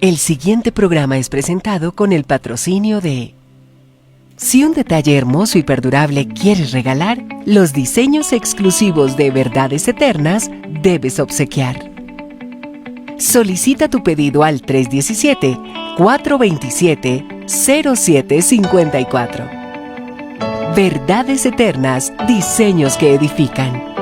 El siguiente programa es presentado con el patrocinio de... Si un detalle hermoso y perdurable quieres regalar, los diseños exclusivos de Verdades Eternas debes obsequiar. Solicita tu pedido al 317-427-0754. Verdades Eternas, diseños que edifican.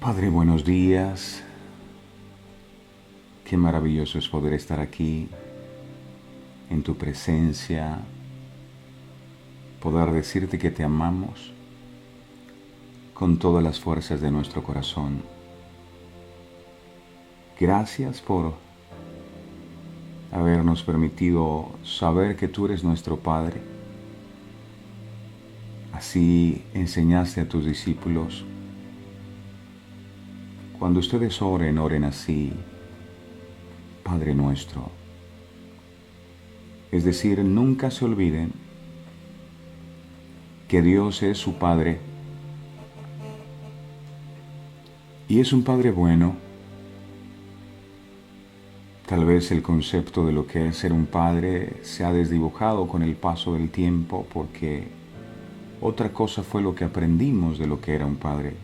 Padre, buenos días. Qué maravilloso es poder estar aquí en tu presencia, poder decirte que te amamos con todas las fuerzas de nuestro corazón. Gracias por habernos permitido saber que tú eres nuestro Padre. Así enseñaste a tus discípulos. Cuando ustedes oren, oren así: Padre nuestro. Es decir, nunca se olviden que Dios es su Padre y es un Padre bueno. Tal vez el concepto de lo que es ser un padre se ha desdibujado con el paso del tiempo, porque otra cosa fue lo que aprendimos de lo que era un padre.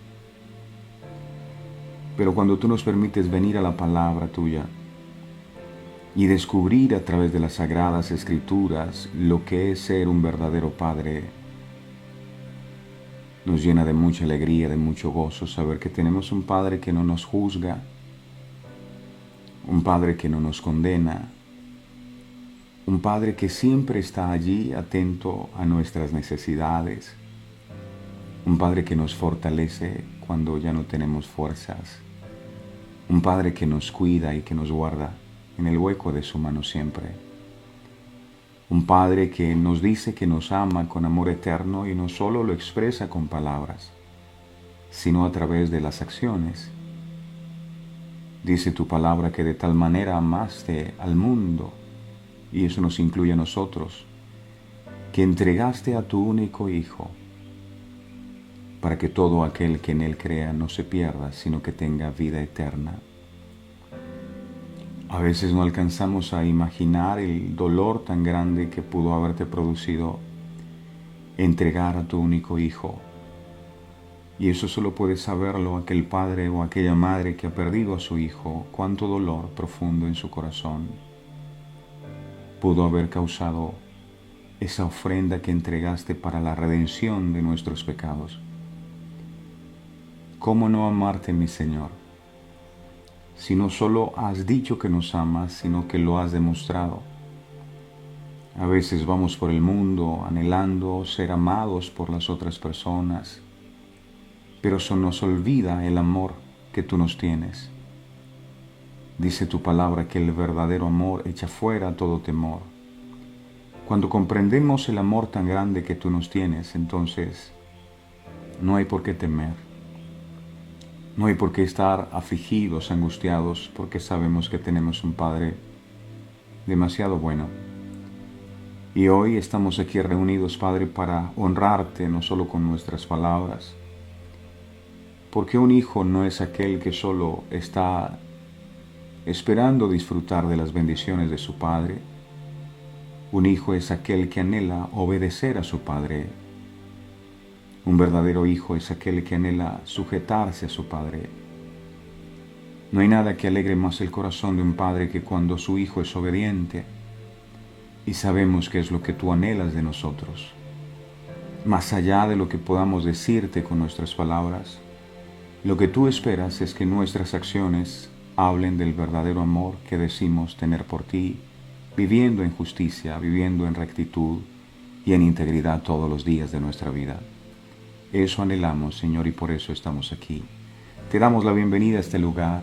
Pero cuando tú nos permites venir a la palabra tuya y descubrir a través de las sagradas escrituras lo que es ser un verdadero padre, nos llena de mucha alegría, de mucho gozo saber que tenemos un Padre que no nos juzga, un Padre que no nos condena, un Padre que siempre está allí atento a nuestras necesidades, un Padre que nos fortalece cuando ya no tenemos fuerzas, un Padre que nos cuida y que nos guarda en el hueco de su mano siempre. Un Padre que nos dice que nos ama con amor eterno y no solo lo expresa con palabras, sino a través de las acciones. Dice tu palabra que de tal manera amaste al mundo, y eso nos incluye a nosotros, que entregaste a tu único Hijo, para que todo aquel que en Él crea no se pierda, sino que tenga vida eterna. A veces no alcanzamos a imaginar el dolor tan grande que pudo haberte producido entregar a tu único Hijo. Y eso solo puede saberlo aquel padre o aquella madre que ha perdido a su hijo. Cuánto dolor profundo en su corazón pudo haber causado esa ofrenda que entregaste para la redención de nuestros pecados. ¿Cómo no amarte, mi Señor? Si no solo has dicho que nos amas, sino que lo has demostrado. A veces vamos por el mundo anhelando ser amados por las otras personas, pero se nos olvida el amor que tú nos tienes. Dice tu palabra que el verdadero amor echa fuera todo temor. Cuando comprendemos el amor tan grande que tú nos tienes, entonces no hay por qué temer. No hay por qué estar afligidos, angustiados, porque sabemos que tenemos un Padre demasiado bueno. Y hoy estamos aquí reunidos, Padre, para honrarte, no solo con nuestras palabras, porque un hijo no es aquel que solo está esperando disfrutar de las bendiciones de su Padre. Un hijo es aquel que anhela obedecer a su Padre. Un verdadero hijo es aquel que anhela sujetarse a su Padre. No hay nada que alegre más el corazón de un padre que cuando su hijo es obediente y sabemos que es lo que tú anhelas de nosotros. Más allá de lo que podamos decirte con nuestras palabras, lo que tú esperas es que nuestras acciones hablen del verdadero amor que decimos tener por ti, viviendo en justicia, viviendo en rectitud y en integridad todos los días de nuestra vida. Eso anhelamos, Señor, y por eso estamos aquí. Te damos la bienvenida a este lugar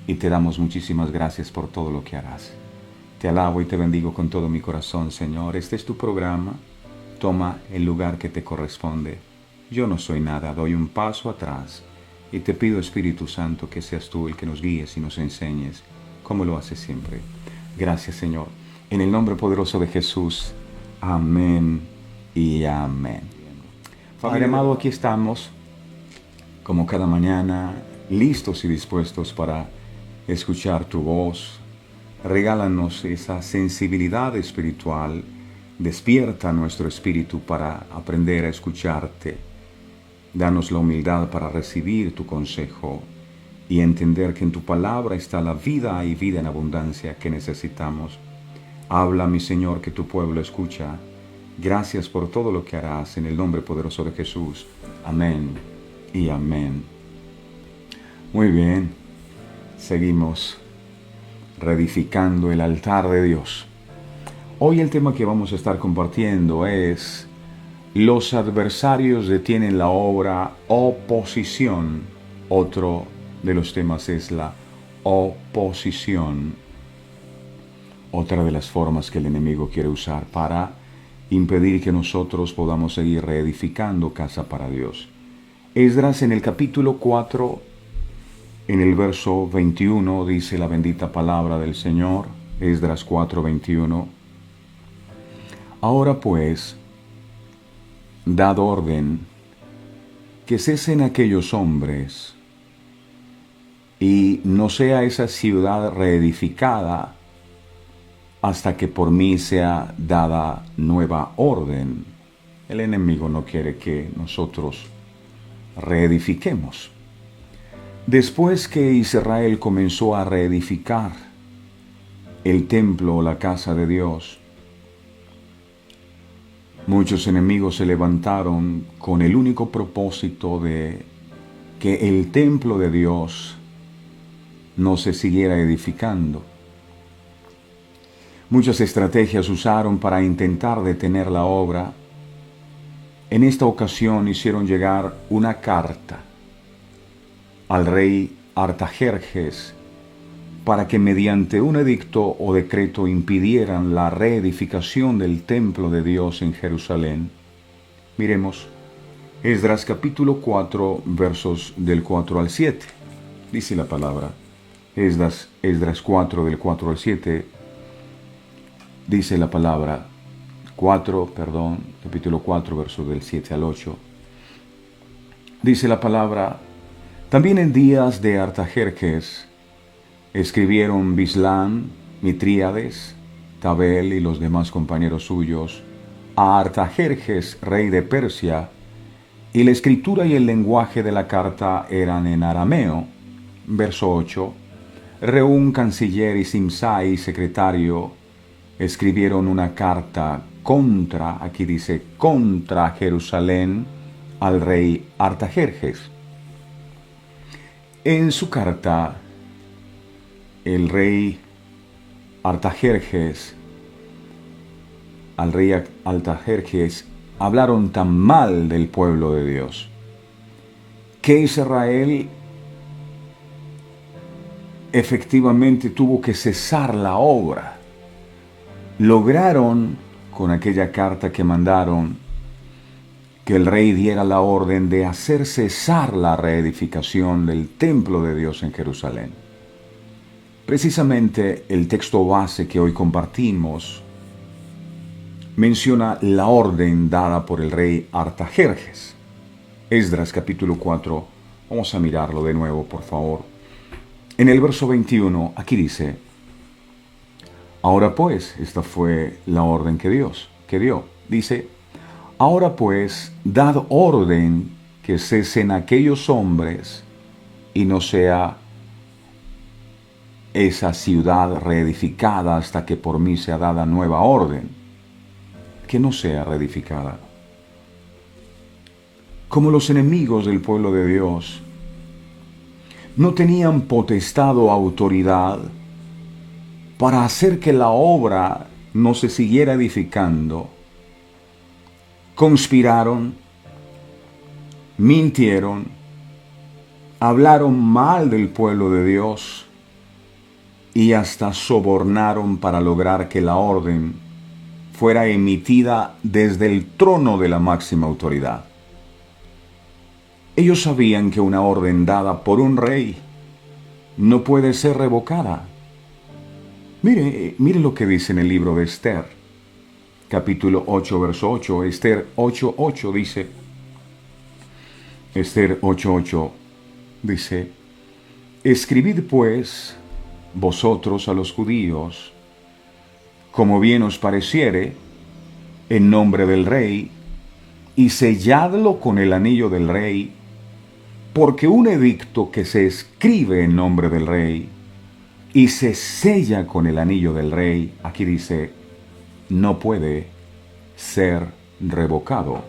y te damos muchísimas gracias por todo lo que harás. Te alabo y te bendigo con todo mi corazón, Señor. Este es tu programa. Toma el lugar que te corresponde. Yo no soy nada, doy un paso atrás y te pido, Espíritu Santo, que seas tú el que nos guíes y nos enseñes, como lo haces siempre. Gracias, Señor. En el nombre poderoso de Jesús. Amén y amén. Padre amado, aquí estamos, como cada mañana, listos y dispuestos para escuchar tu voz. Regálanos esa sensibilidad espiritual. Despierta nuestro espíritu para aprender a escucharte. Danos la humildad para recibir tu consejo y entender que en tu palabra está la vida y vida en abundancia que necesitamos. Habla, mi Señor, que tu pueblo escucha. Gracias por todo lo que harás en el nombre poderoso de Jesús. Amén y amén. Muy bien, seguimos reedificando el altar de Dios. Hoy el tema que vamos a estar compartiendo es: los adversarios detienen la obra oposición. Otro de los temas es la oposición. Otra de las formas que el enemigo quiere usar para impedir que nosotros podamos seguir reedificando casa para Dios. Esdras en el capítulo 4, en el verso 21, dice la bendita palabra del Señor. Esdras 4:21. Ahora pues, dad orden que cesen aquellos hombres y no sea esa ciudad reedificada hasta que por mí sea dada nueva orden. El enemigo no quiere que nosotros reedifiquemos. Después que Israel comenzó a reedificar el templo o la casa de Dios, muchos enemigos se levantaron con el único propósito de que el templo de Dios no se siguiera edificando. Muchas estrategias usaron para intentar detener la obra. En esta ocasión hicieron llegar una carta al rey Artajerjes para que mediante un edicto o decreto impidieran la reedificación del templo de Dios en Jerusalén. Miremos Esdras capítulo 4, versos del 4 al 7. Dice la palabra. Esdras 4, del 4 al 7. Dice la palabra. Capítulo 4, versos del 7 al 8. Dice la palabra: también en días de Artajerjes escribieron Bislán, Mitríades, Tabel y los demás compañeros suyos a Artajerjes, rey de Persia, y la escritura y el lenguaje de la carta eran en arameo. Verso 8. Reún, canciller, y Simsai, secretario, escribieron una carta aquí dice contra Jerusalén, al rey Artajerjes. En su carta, el rey Artajerjes, hablaron tan mal del pueblo de Dios que Israel efectivamente tuvo que cesar la obra. Lograron, con aquella carta que mandaron, que el rey diera la orden de hacer cesar la reedificación del templo de Dios en Jerusalén. Precisamente el texto base que hoy compartimos menciona la orden dada por el rey Artajerjes. Esdras capítulo 4, vamos a mirarlo de nuevo, por favor. En el verso 21, aquí dice: ahora pues, esta fue la orden que dio. Dice: ahora pues, dad orden que cesen aquellos hombres y no sea esa ciudad reedificada hasta que por mí sea dada nueva orden, que no sea reedificada. Como los enemigos del pueblo de Dios no tenían potestad o autoridad para hacer que la obra no se siguiera edificando, conspiraron, mintieron, hablaron mal del pueblo de Dios y hasta sobornaron para lograr que la orden fuera emitida desde el trono de la máxima autoridad. Ellos sabían que una orden dada por un rey no puede ser revocada. Mire lo que dice en el libro de Esther, capítulo 8, verso 8. Esther 8:8 dice, Esther 8:8 dice, escribid pues vosotros a los judíos, como bien os pareciere, en nombre del rey, y selladlo con el anillo del rey, porque un edicto que se escribe en nombre del rey y se sella con el anillo del rey, aquí dice, no puede ser revocado.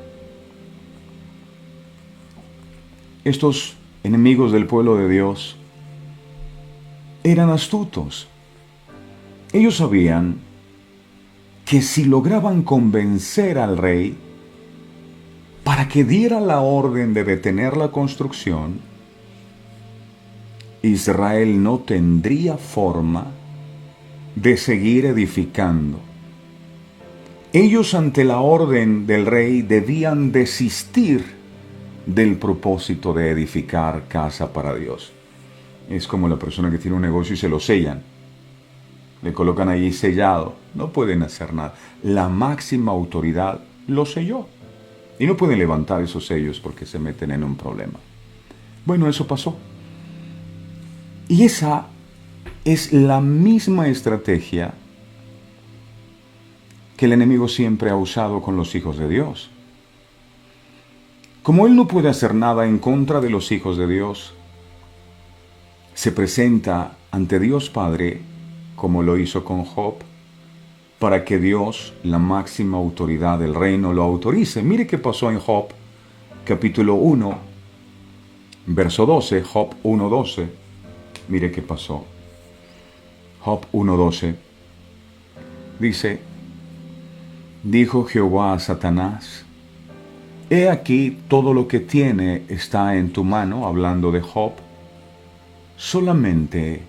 Estos enemigos del pueblo de Dios eran astutos. Ellos sabían que si lograban convencer al rey para que diera la orden de detener la construcción, Israel no tendría forma de seguir edificando. Ellos ante la orden del rey debían desistir del propósito de edificar casa para Dios. Es como la persona que tiene un negocio y se lo sellan. Le colocan allí sellado. No pueden hacer nada. La máxima autoridad lo selló. Y no pueden levantar esos sellos porque se meten en un problema. Bueno, eso pasó. Y esa es la misma estrategia que el enemigo siempre ha usado con los hijos de Dios. Como él no puede hacer nada en contra de los hijos de Dios, se presenta ante Dios Padre, como lo hizo con Job, para que Dios, la máxima autoridad del reino, lo autorice. Mire qué pasó en Job, capítulo 1, verso 12, Job 1:12. Mire qué pasó. Job 1:12 dice, dijo Jehová a Satanás, he aquí todo lo que tiene está en tu mano, hablando de Job, solamente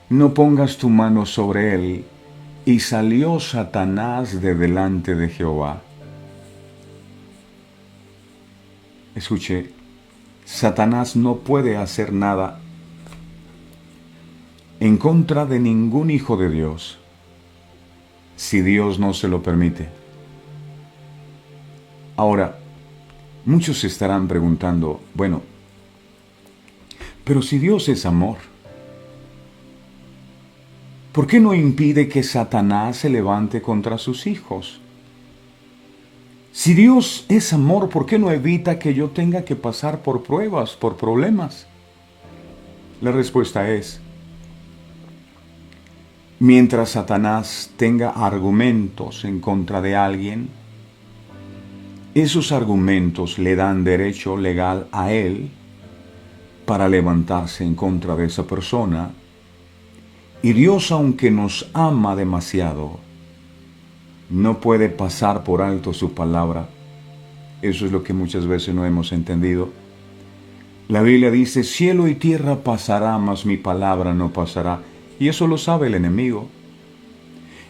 no pongas tu mano sobre él. Y salió Satanás de delante de Jehová. Escuche, Satanás no puede hacer nada en contra de ningún hijo de Dios si Dios no se lo permite. Ahora, muchos se estarán preguntando, bueno, pero si Dios es amor, ¿por qué no impide que Satanás se levante contra sus hijos? Si Dios es amor, ¿por qué no evita que yo tenga que pasar por pruebas, por problemas? La respuesta es, mientras Satanás tenga argumentos en contra de alguien, esos argumentos le dan derecho legal a él para levantarse en contra de esa persona. Y Dios, aunque nos ama demasiado, no puede pasar por alto su palabra. Eso es lo que muchas veces no hemos entendido. La Biblia dice, cielo y tierra pasará, mas mi palabra no pasará. Y eso lo sabe el enemigo.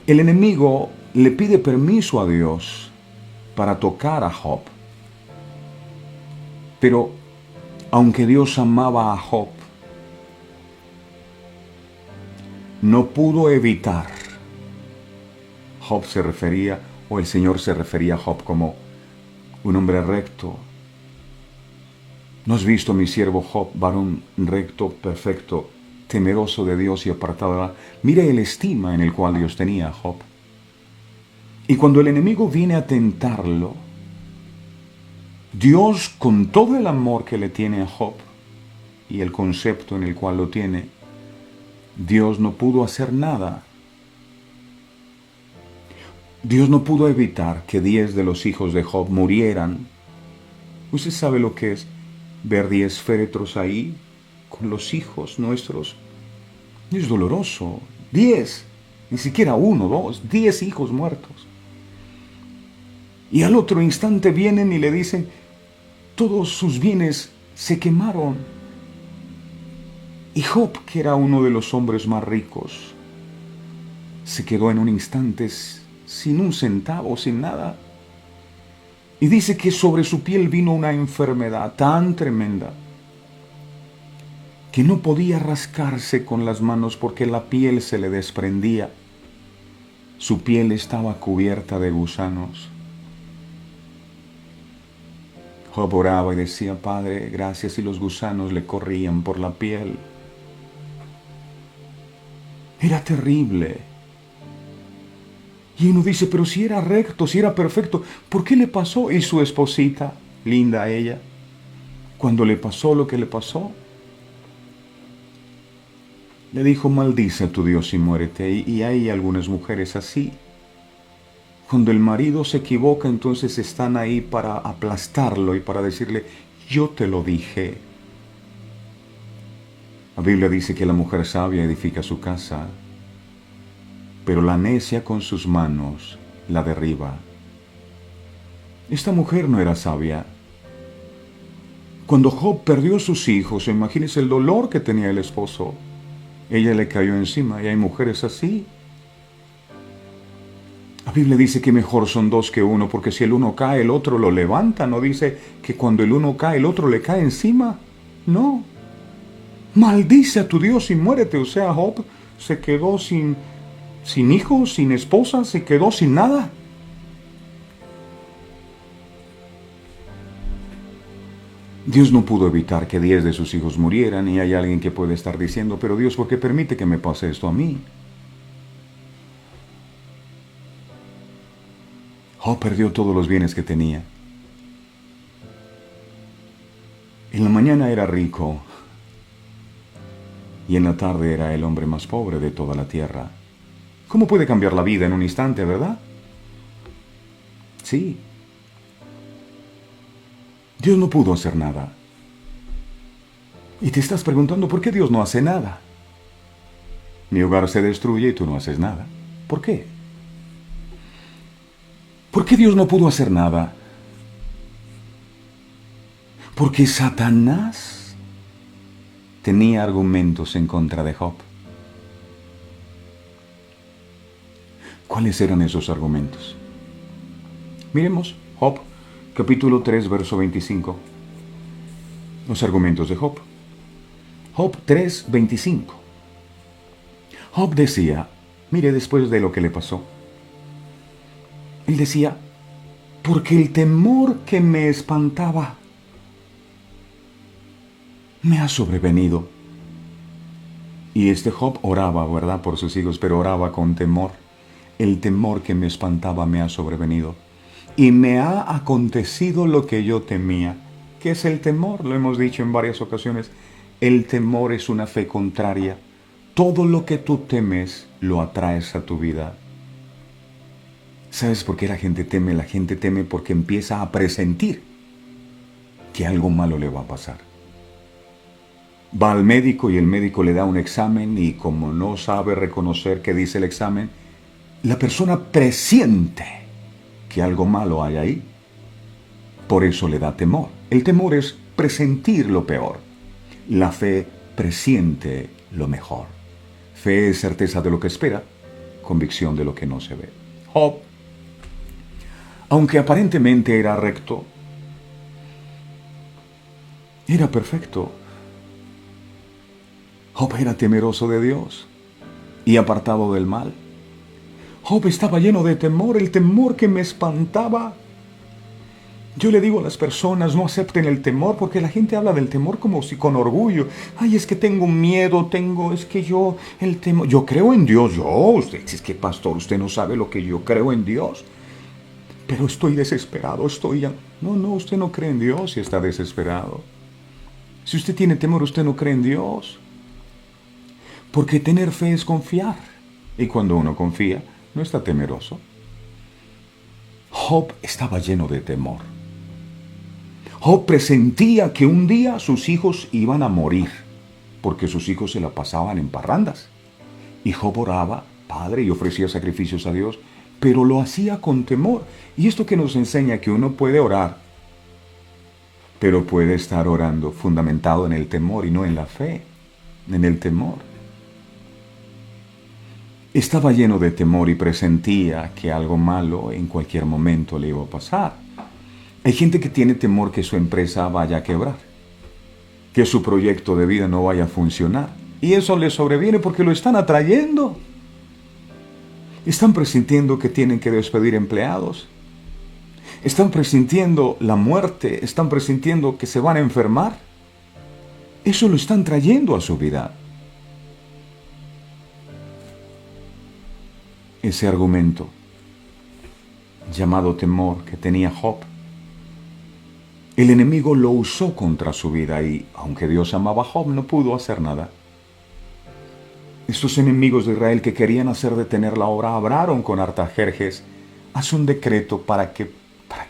El enemigo le pide permiso a Dios para tocar a Job. Pero, aunque Dios amaba a Job, no pudo evitar. Job se refería, o el Señor se refería a Job como un hombre recto. ¿No has visto mi siervo Job, varón recto, perfecto, temeroso de Dios y apartado de la... Mire el estima en el cual Dios tenía a Job. Y cuando el enemigo viene a tentarlo, Dios, con todo el amor que le tiene a Job y el concepto en el cual lo tiene, Dios no pudo hacer nada. Dios no pudo evitar que 10 de los hijos de Job murieran. Usted sabe lo que es ver 10 féretros ahí con los hijos nuestros. Es doloroso. 10, ni siquiera 1, 2, 10 hijos muertos. Y al otro instante vienen y le dicen, todos sus bienes se quemaron. Y Job, que era uno de los hombres más ricos, se quedó en un instante sin un centavo, sin nada. Y dice que sobre su piel vino una enfermedad tan tremenda que no podía rascarse con las manos porque la piel se le desprendía. Su piel estaba cubierta de gusanos. Job oraba y decía, Padre, gracias, y los gusanos le corrían por la piel. Era terrible. Y uno dice, pero si era recto, si era perfecto, ¿por qué le pasó? Y su esposita, linda ella, cuando le pasó lo que le pasó, le dijo, maldice a tu Dios y muérete. Y hay algunas mujeres así. Cuando el marido se equivoca, entonces están ahí para aplastarlo y para decirle, yo te lo dije. La Biblia dice que la mujer sabia edifica su casa, pero la necia con sus manos la derriba. Esta mujer no era sabia. Cuando Job perdió sus hijos, imagínense el dolor que tenía el esposo. Ella le cayó encima, y hay mujeres así. La Biblia dice que mejor son 2 que 1, porque si el uno cae, el otro lo levanta. No dice que cuando el uno cae, el otro le cae encima. No. Maldice a tu Dios y muérete. O sea, Job se quedó sin hijos, sin esposa, se quedó sin nada. Dios no pudo evitar que 10 de sus hijos murieran, y hay alguien que puede estar diciendo, pero Dios, ¿por qué permite que me pase esto a mí? Job perdió todos los bienes que tenía. En la mañana era rico, y en la tarde era el hombre más pobre de toda la tierra. ¿Cómo puede cambiar la vida en un instante, verdad? Sí. Dios no pudo hacer nada. Y te estás preguntando, ¿por qué Dios no hace nada? Mi hogar se destruye y tú no haces nada. ¿Por qué? ¿Por qué Dios no pudo hacer nada? Porque Satanás tenía argumentos en contra de Job. ¿Cuáles eran esos argumentos? Miremos Job, capítulo 3, verso 25. Los argumentos de Job. Job 3, 25. Job decía, mire después de lo que le pasó, él decía, porque el temor que me espantaba me ha sobrevenido. Y este Job oraba, ¿verdad?, por sus hijos, pero oraba con temor. El temor que me espantaba me ha sobrevenido. Y me ha acontecido lo que yo temía. ¿Qué es el temor? Lo hemos dicho en varias ocasiones. El temor es una fe contraria. Todo lo que tú temes lo atraes a tu vida. ¿Sabes por qué la gente teme? La gente teme porque empieza a presentir que algo malo le va a pasar. Va al médico y el médico le da un examen, y como no sabe reconocer qué dice el examen, la persona presiente que algo malo hay ahí. Por eso le da temor. El temor es presentir lo peor. La fe presiente lo mejor. Fe es certeza de lo que espera, convicción de lo que no se ve. Job, aunque aparentemente era recto, era perfecto. Job era temeroso de Dios y apartado del mal. Job estaba lleno de temor, el temor que me espantaba. Yo le digo a las personas, no acepten el temor, porque la gente habla del temor como si con orgullo. Ay, es que tengo miedo, el temor. Yo creo en Dios, usted, es que pastor, usted no sabe lo que yo creo en Dios. Pero estoy desesperado, No, usted no cree en Dios y está desesperado. Si usted tiene temor, usted no cree en Dios. Porque tener fe es confiar. Y cuando uno confía, no está temeroso. Job estaba lleno de temor. Job presentía que un día sus hijos iban a morir, porque sus hijos se la pasaban en parrandas. Y Job oraba, Padre, y ofrecía sacrificios a Dios, pero lo hacía con temor. Y esto que nos enseña que uno puede orar, pero puede estar orando fundamentado en el temor y no en la fe, en el temor. Estaba lleno de temor y presentía que algo malo en cualquier momento le iba a pasar. Hay gente que tiene temor que su empresa vaya a quebrar, que su proyecto de vida no vaya a funcionar. Y eso les sobreviene porque lo están atrayendo. Están presintiendo que tienen que despedir empleados. Están presintiendo la muerte. Están presintiendo que se van a enfermar. Eso lo están trayendo a su vida. Ese argumento llamado temor que tenía Job, el enemigo lo usó contra su vida y, aunque Dios amaba a Job, no pudo hacer nada. Estos enemigos de Israel que querían hacer detener la obra, obraron con Artajerjes, hace un decreto para que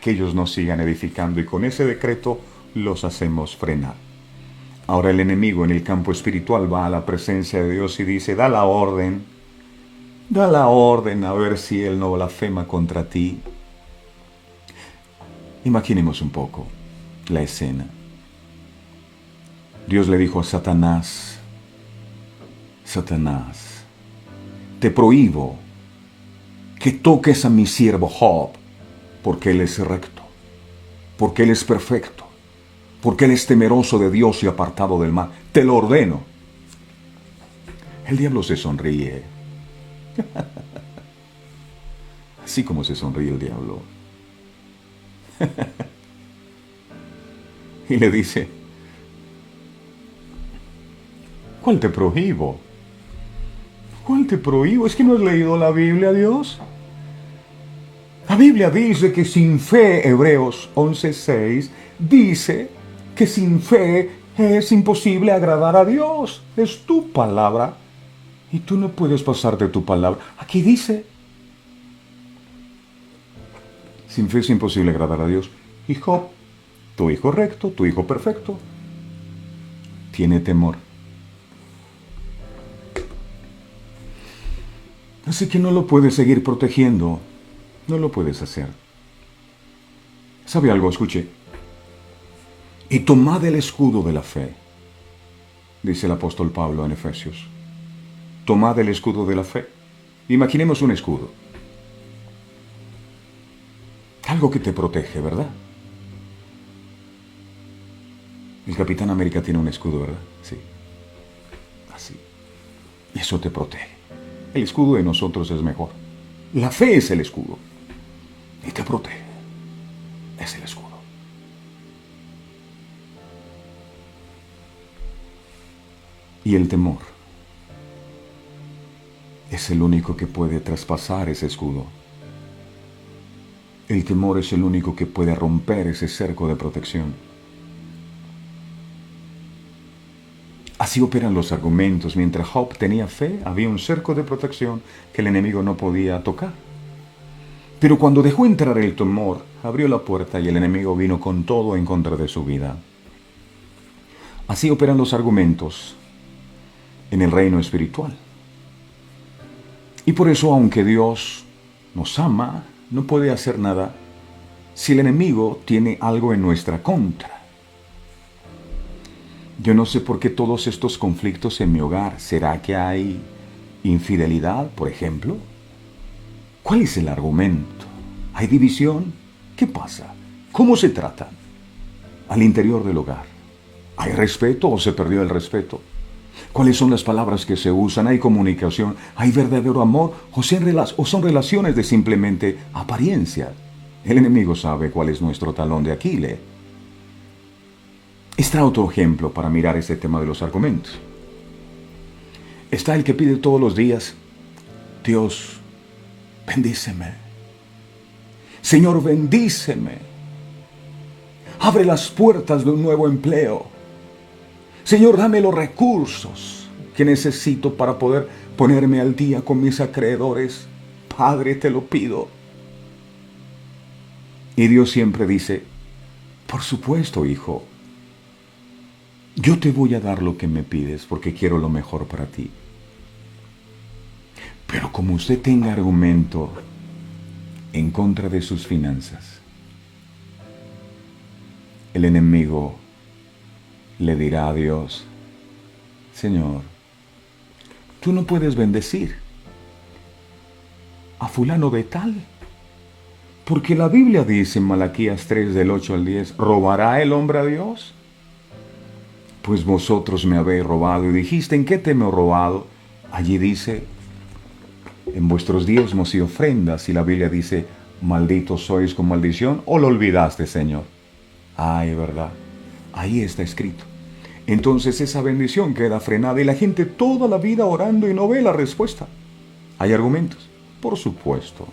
ellos no sigan edificando, y con ese decreto los hacemos frenar. Ahora el enemigo en el campo espiritual va a la presencia de Dios y dice, da la orden a ver si él no blasfema contra ti. Imaginemos un poco la escena. Dios le dijo a Satanás, Satanás, te prohíbo que toques a mi siervo Job, porque él es recto, porque él es perfecto, porque él es temeroso de Dios y apartado del mal. Te lo ordeno. El diablo se sonríe. Así como se sonríe el diablo. Y le dice, ¿cuál te prohíbo? ¿Cuál te prohíbo? ¿Es que no has leído la Biblia, Dios? La Biblia dice que sin fe, Hebreos 11:6, dice que sin fe es imposible agradar a Dios. Es tu palabra. Y tú no puedes pasar de tu palabra. Aquí dice, sin fe es imposible agradar a Dios. Y Job, tu hijo recto, tu hijo perfecto, tiene temor. Así que no lo puedes seguir protegiendo. No lo puedes hacer. ¿Sabe algo? Escuche. Y tomad el escudo de la fe, dice el apóstol Pablo en Efesios. Tomad el escudo de la fe. Imaginemos un escudo. Algo que te protege, ¿verdad? El Capitán América tiene un escudo, ¿verdad? Sí. Así. Eso te protege. El escudo de nosotros es mejor. La fe es el escudo. Y te protege. Es el escudo. Y el temor es el único que puede traspasar ese escudo. El temor es el único que puede romper ese cerco de protección. Así operan los argumentos. Mientras Job tenía fe, había un cerco de protección que el enemigo no podía tocar. Pero cuando dejó entrar el temor, abrió la puerta y el enemigo vino con todo en contra de su vida. Así operan los argumentos en el reino espiritual. Y por eso, aunque Dios nos ama, no puede hacer nada si el enemigo tiene algo en nuestra contra. Yo no sé por qué todos estos conflictos en mi hogar. ¿Será que hay infidelidad, por ejemplo? ¿Cuál es el argumento? ¿Hay división? ¿Qué pasa? ¿Cómo se tratan? Al interior del hogar. ¿Hay respeto o se perdió el respeto? ¿Cuáles son las palabras que se usan? ¿Hay comunicación? ¿Hay verdadero amor? ¿O son relaciones de simplemente apariencia? El enemigo sabe cuál es nuestro talón de Aquiles. Está otro ejemplo para mirar este tema de los argumentos. Está el que pide todos los días, Dios, bendíceme. Señor, bendíceme. Abre las puertas de un nuevo empleo. Señor, dame los recursos. que necesito para poder ponerme al día con mis acreedores. Padre, te lo pido. Y Dios siempre dice, por supuesto, hijo, yo te voy a dar lo que me pides porque quiero lo mejor para ti. Pero como usted tenga argumento en contra de sus finanzas, el enemigo le dirá a Dios, Señor, tú no puedes bendecir a fulano de tal, porque la Biblia dice en Malaquías 3 del 8 al 10, ¿robará el hombre a Dios? Pues vosotros me habéis robado. Y dijiste, ¿en qué te me he robado? Allí dice, en vuestros diezmos y ofrendas. Y la Biblia dice, malditos sois con maldición. ¿O lo olvidaste, Señor? Ay, verdad. Ahí está escrito. Entonces esa bendición queda frenada y la gente toda la vida orando y no ve la respuesta. ¿Hay argumentos? Por supuesto.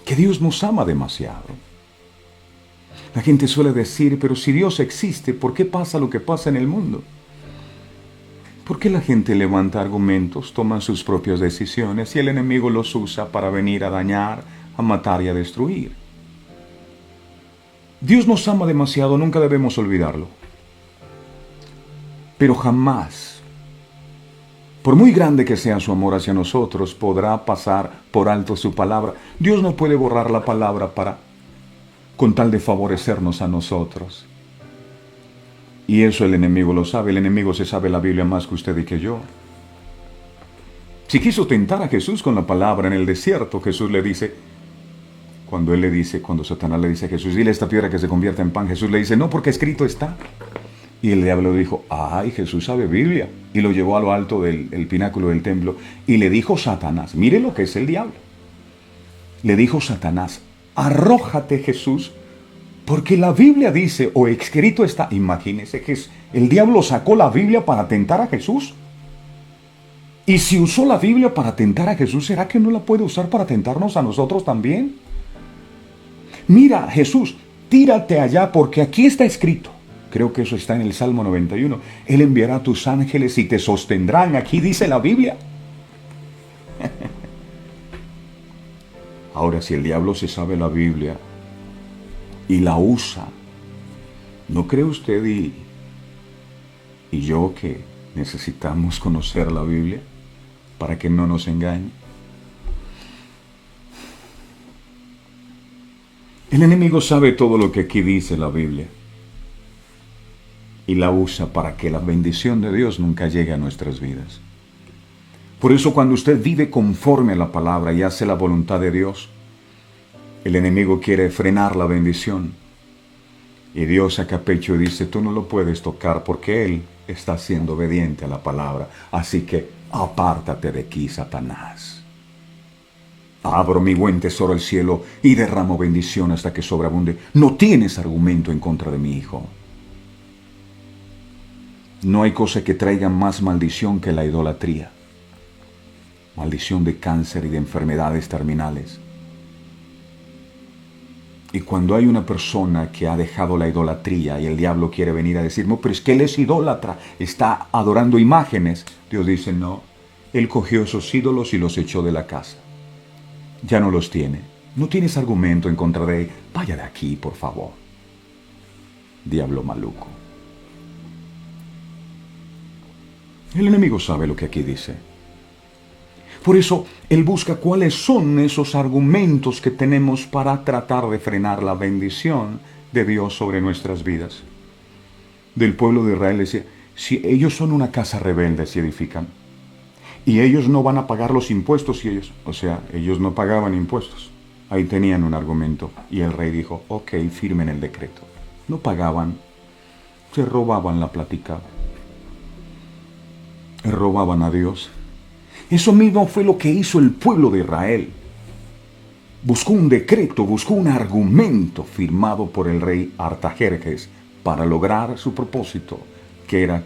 Que Dios nos ama demasiado. La gente suele decir, pero si Dios existe, ¿por qué pasa lo que pasa en el mundo? ¿Por qué la gente levanta argumentos, toma sus propias decisiones y el enemigo los usa para venir a dañar, a matar y a destruir? Dios nos ama demasiado, nunca debemos olvidarlo. Pero jamás, por muy grande que sea su amor hacia nosotros, podrá pasar por alto su palabra. Dios no puede borrar la palabra con tal de favorecernos a nosotros. Y eso el enemigo lo sabe. El enemigo se sabe la Biblia más que usted y que yo. Si quiso tentar a Jesús con la palabra en el desierto, Jesús le dice, cuando Satanás le dice a Jesús, dile a esta piedra que se convierta en pan, Jesús le dice, no, porque escrito está. Y el diablo dijo, ay, Jesús sabe Biblia. Y lo llevó a lo alto del pináculo del templo. Y le dijo Satanás, mire lo que es el diablo. Le dijo Satanás, arrójate, Jesús, porque la Biblia dice, o escrito está. Imagínese que el diablo sacó la Biblia para tentar a Jesús. Y si usó la Biblia para tentar a Jesús, ¿será que no la puede usar para tentarnos a nosotros también? Mira, Jesús, tírate allá porque aquí está escrito. Creo que eso está en el Salmo 91. Él enviará a tus ángeles y te sostendrán. Aquí dice la Biblia. Ahora, si el diablo se sabe la Biblia y la usa, ¿no cree usted y yo que necesitamos conocer la Biblia para que no nos engañe? El enemigo sabe todo lo que aquí dice la Biblia y la usa para que la bendición de Dios nunca llegue a nuestras vidas. Por eso cuando usted vive conforme a la palabra y hace la voluntad de Dios, el enemigo quiere frenar la bendición. Y Dios saca pecho y dice, tú no lo puedes tocar porque Él está siendo obediente a la palabra. Así que apártate de aquí, Satanás. Abro mi buen tesoro al cielo y derramo bendición hasta que sobreabunde. No tienes argumento en contra de mi hijo. No hay cosa que traiga más maldición que la idolatría. Maldición de cáncer y de enfermedades terminales. Y cuando hay una persona que ha dejado la idolatría y el diablo quiere venir a decir, no, pero es que él es idólatra, está adorando imágenes. Dios dice, no, él cogió esos ídolos y los echó de la casa. Ya no los tiene. No tienes argumento en contra de él. Vaya de aquí, por favor. Diablo maluco. El enemigo sabe lo que aquí dice. Por eso, él busca cuáles son esos argumentos que tenemos para tratar de frenar la bendición de Dios sobre nuestras vidas. Del pueblo de Israel decía, si ellos son una casa rebelde, se edifican, y ellos no van a pagar los impuestos, y ellos no pagaban impuestos. Ahí tenían un argumento, y el rey dijo, ok, firmen el decreto. No pagaban, se robaban la plática, robaban a Dios. Eso mismo fue lo que hizo el pueblo de Israel. Buscó un decreto, buscó un argumento firmado por el rey Artajerjes para lograr su propósito, que era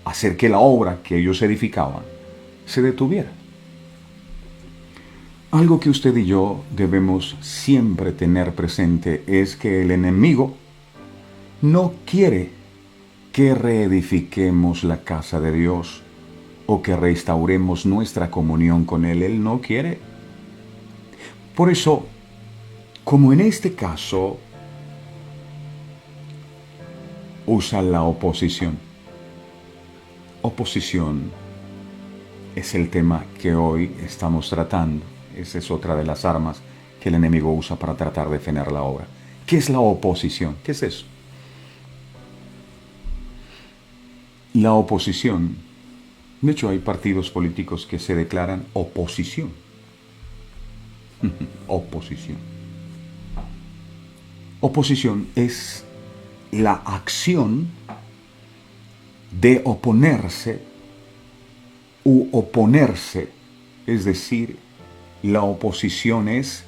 hacer que la obra que ellos edificaban se detuviera. Algo que usted y yo debemos siempre tener presente es que el enemigo no quiere que reedifiquemos la casa de Dios o que restauremos nuestra comunión con Él. Él no quiere. Por eso, como en este caso, usa la oposición. Oposición es el tema que hoy estamos tratando. Esa es otra de las armas que el enemigo usa para tratar de frenar la obra. ¿Qué es la oposición? ¿Qué es eso? La oposición, de hecho hay partidos políticos que se declaran oposición. Oposición. Oposición es la acción de oponerse u oponerse, es decir, la oposición es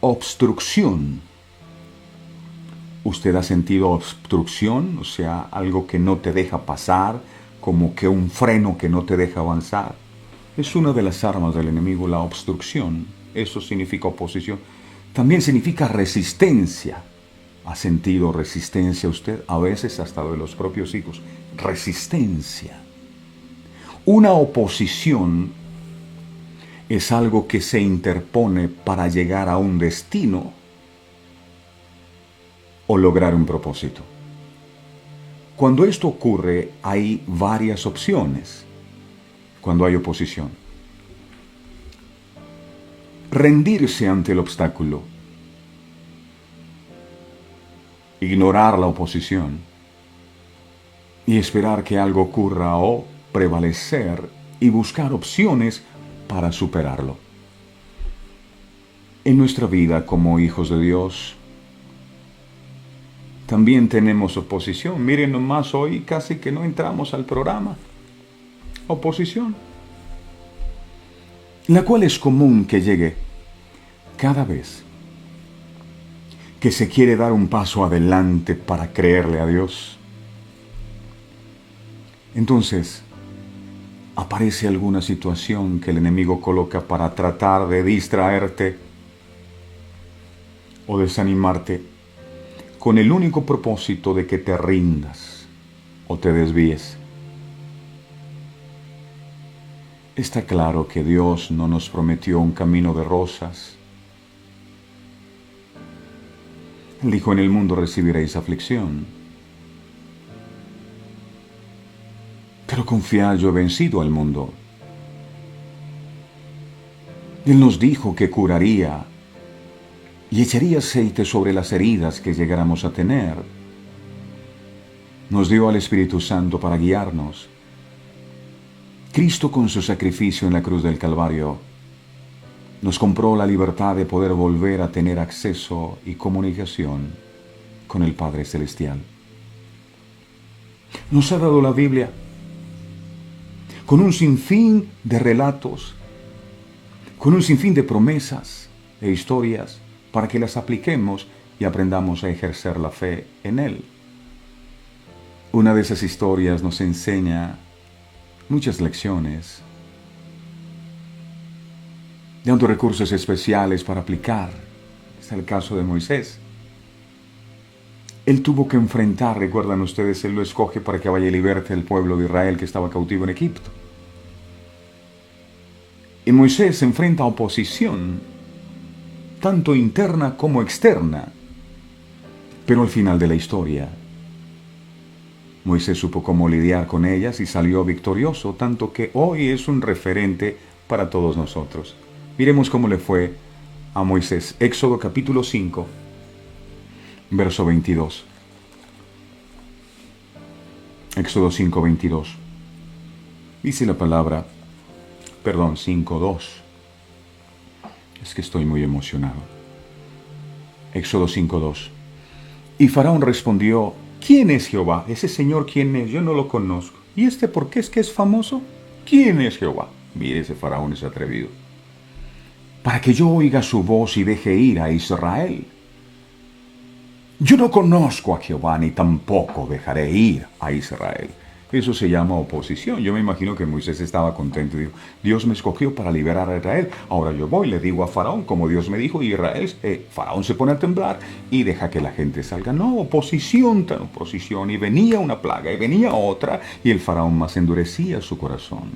obstrucción. ¿Usted ha sentido obstrucción? O sea, algo que no te deja pasar, como que un freno que no te deja avanzar. Es una de las armas del enemigo, la obstrucción. Eso significa oposición. También significa resistencia. ¿Ha sentido resistencia usted? A veces hasta de los propios hijos. Resistencia. Una oposición es algo que se interpone para llegar a un destino o lograr un propósito. Cuando esto ocurre, hay varias opciones cuando hay oposición. Rendirse ante el obstáculo, ignorar la oposición y esperar que algo ocurra, o prevalecer y buscar opciones para superarlo. En nuestra vida como hijos de Dios, también tenemos oposición. Miren nomás, hoy casi que no entramos al programa. Oposición. La cual es común que llegue cada vez que se quiere dar un paso adelante para creerle a Dios. Entonces, aparece alguna situación que el enemigo coloca para tratar de distraerte o desanimarte, con el único propósito de que te rindas o te desvíes. Está claro que Dios no nos prometió un camino de rosas. Él dijo: en el mundo recibiréis aflicción. Pero confiad, yo he vencido al mundo. Él nos dijo que curaría y echaría aceite sobre las heridas que llegáramos a tener. Nos dio al Espíritu Santo para guiarnos. Cristo, con su sacrificio en la cruz del Calvario, nos compró la libertad de poder volver a tener acceso y comunicación con el Padre Celestial. Nos ha dado la Biblia con un sinfín de relatos, con un sinfín de promesas e historias, para que las apliquemos y aprendamos a ejercer la fe en Él. Una de esas historias nos enseña muchas lecciones, dando recursos especiales para aplicar. Está el caso de Moisés. Él tuvo que enfrentar, recuerdan ustedes, Él lo escoge para que vaya y liberte al pueblo de Israel que estaba cautivo en Egipto. Y Moisés se enfrenta a oposición, tanto interna como externa. Pero al final de la historia, Moisés supo cómo lidiar con ellas y salió victorioso, tanto que hoy es un referente para todos nosotros. Miremos cómo le fue a Moisés. Éxodo capítulo 5, verso 22. Éxodo 5, 22. Dice la palabra, 5:2. Es que estoy muy emocionado. Éxodo 5:2. Y Faraón respondió: ¿quién es Jehová? Ese Señor, ¿quién es? Yo no lo conozco. ¿Y este por qué es que es famoso? ¿Quién es Jehová? Mire, ese Faraón es atrevido. Para que yo oiga su voz y deje ir a Israel. Yo no conozco a Jehová, ni tampoco dejaré ir a Israel. Eso se llama oposición. Yo me imagino que Moisés estaba contento y dijo, Dios me escogió para liberar a Israel. Ahora yo voy, le digo a Faraón, como Dios me dijo, y Faraón se pone a temblar y deja que la gente salga. No, oposición, tan oposición. Y venía una plaga, y venía otra, y el Faraón más endurecía su corazón.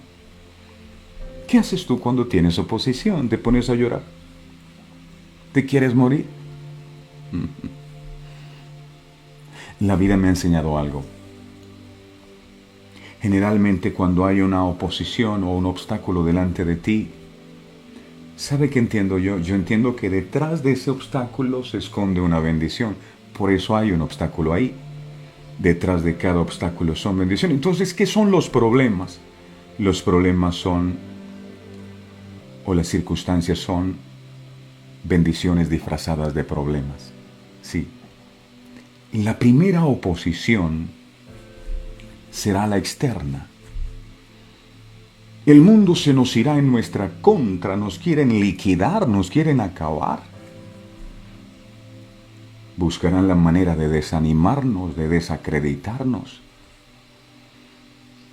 ¿Qué haces tú cuando tienes oposición? ¿Te pones a llorar? ¿Te quieres morir? La vida me ha enseñado algo. Generalmente cuando hay una oposición o un obstáculo delante de ti, ¿sabe qué entiendo yo? Yo entiendo que detrás de ese obstáculo se esconde una bendición. Por eso hay un obstáculo ahí. Detrás de cada obstáculo son bendiciones. Entonces, ¿qué son los problemas? Los problemas son, o las circunstancias son, bendiciones disfrazadas de problemas. Sí. La primera oposición será la externa. El mundo se nos irá en nuestra contra, nos quieren liquidar, nos quieren acabar. Buscarán la manera de desanimarnos, de desacreditarnos.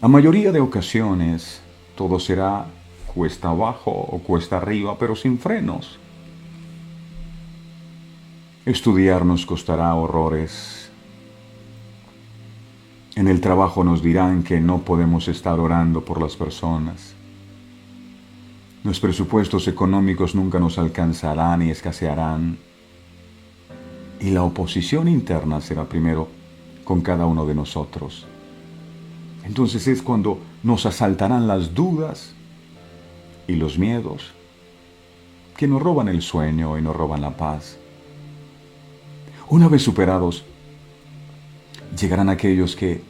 La mayoría de ocasiones todo será cuesta abajo o cuesta arriba, pero sin frenos. Estudiar nos costará horrores. En el trabajo nos dirán que no podemos estar orando por las personas. Los presupuestos económicos nunca nos alcanzarán y escasearán. Y la oposición interna será primero con cada uno de nosotros. Entonces es cuando nos asaltarán las dudas y los miedos que nos roban el sueño y nos roban la paz. Una vez superados, llegarán aquellos que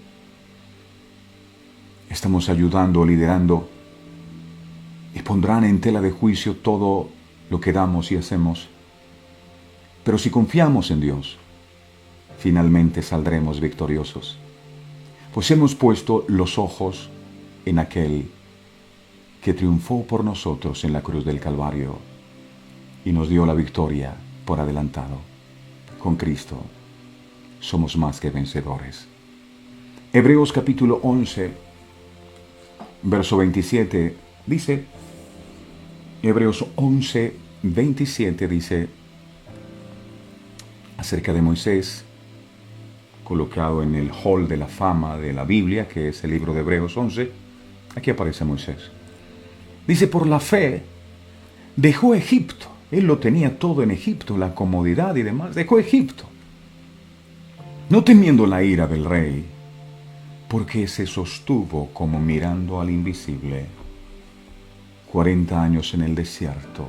estamos ayudando o liderando y pondrán en tela de juicio todo lo que damos y hacemos. Pero si confiamos en Dios, finalmente saldremos victoriosos, pues hemos puesto los ojos en aquel que triunfó por nosotros en la cruz del Calvario y nos dio la victoria por adelantado. Con Cristo somos más que vencedores. Hebreos capítulo 11, verso 27 dice, Hebreos 11, 27 dice, acerca de Moisés, colocado en el hall de la fama de la Biblia, que es el libro de Hebreos 11, aquí aparece Moisés. Dice, por la fe dejó Egipto. Él lo tenía todo en Egipto, la comodidad y demás. Dejó Egipto, no temiendo la ira del rey, porque se sostuvo como mirando al invisible. 40 años en el desierto,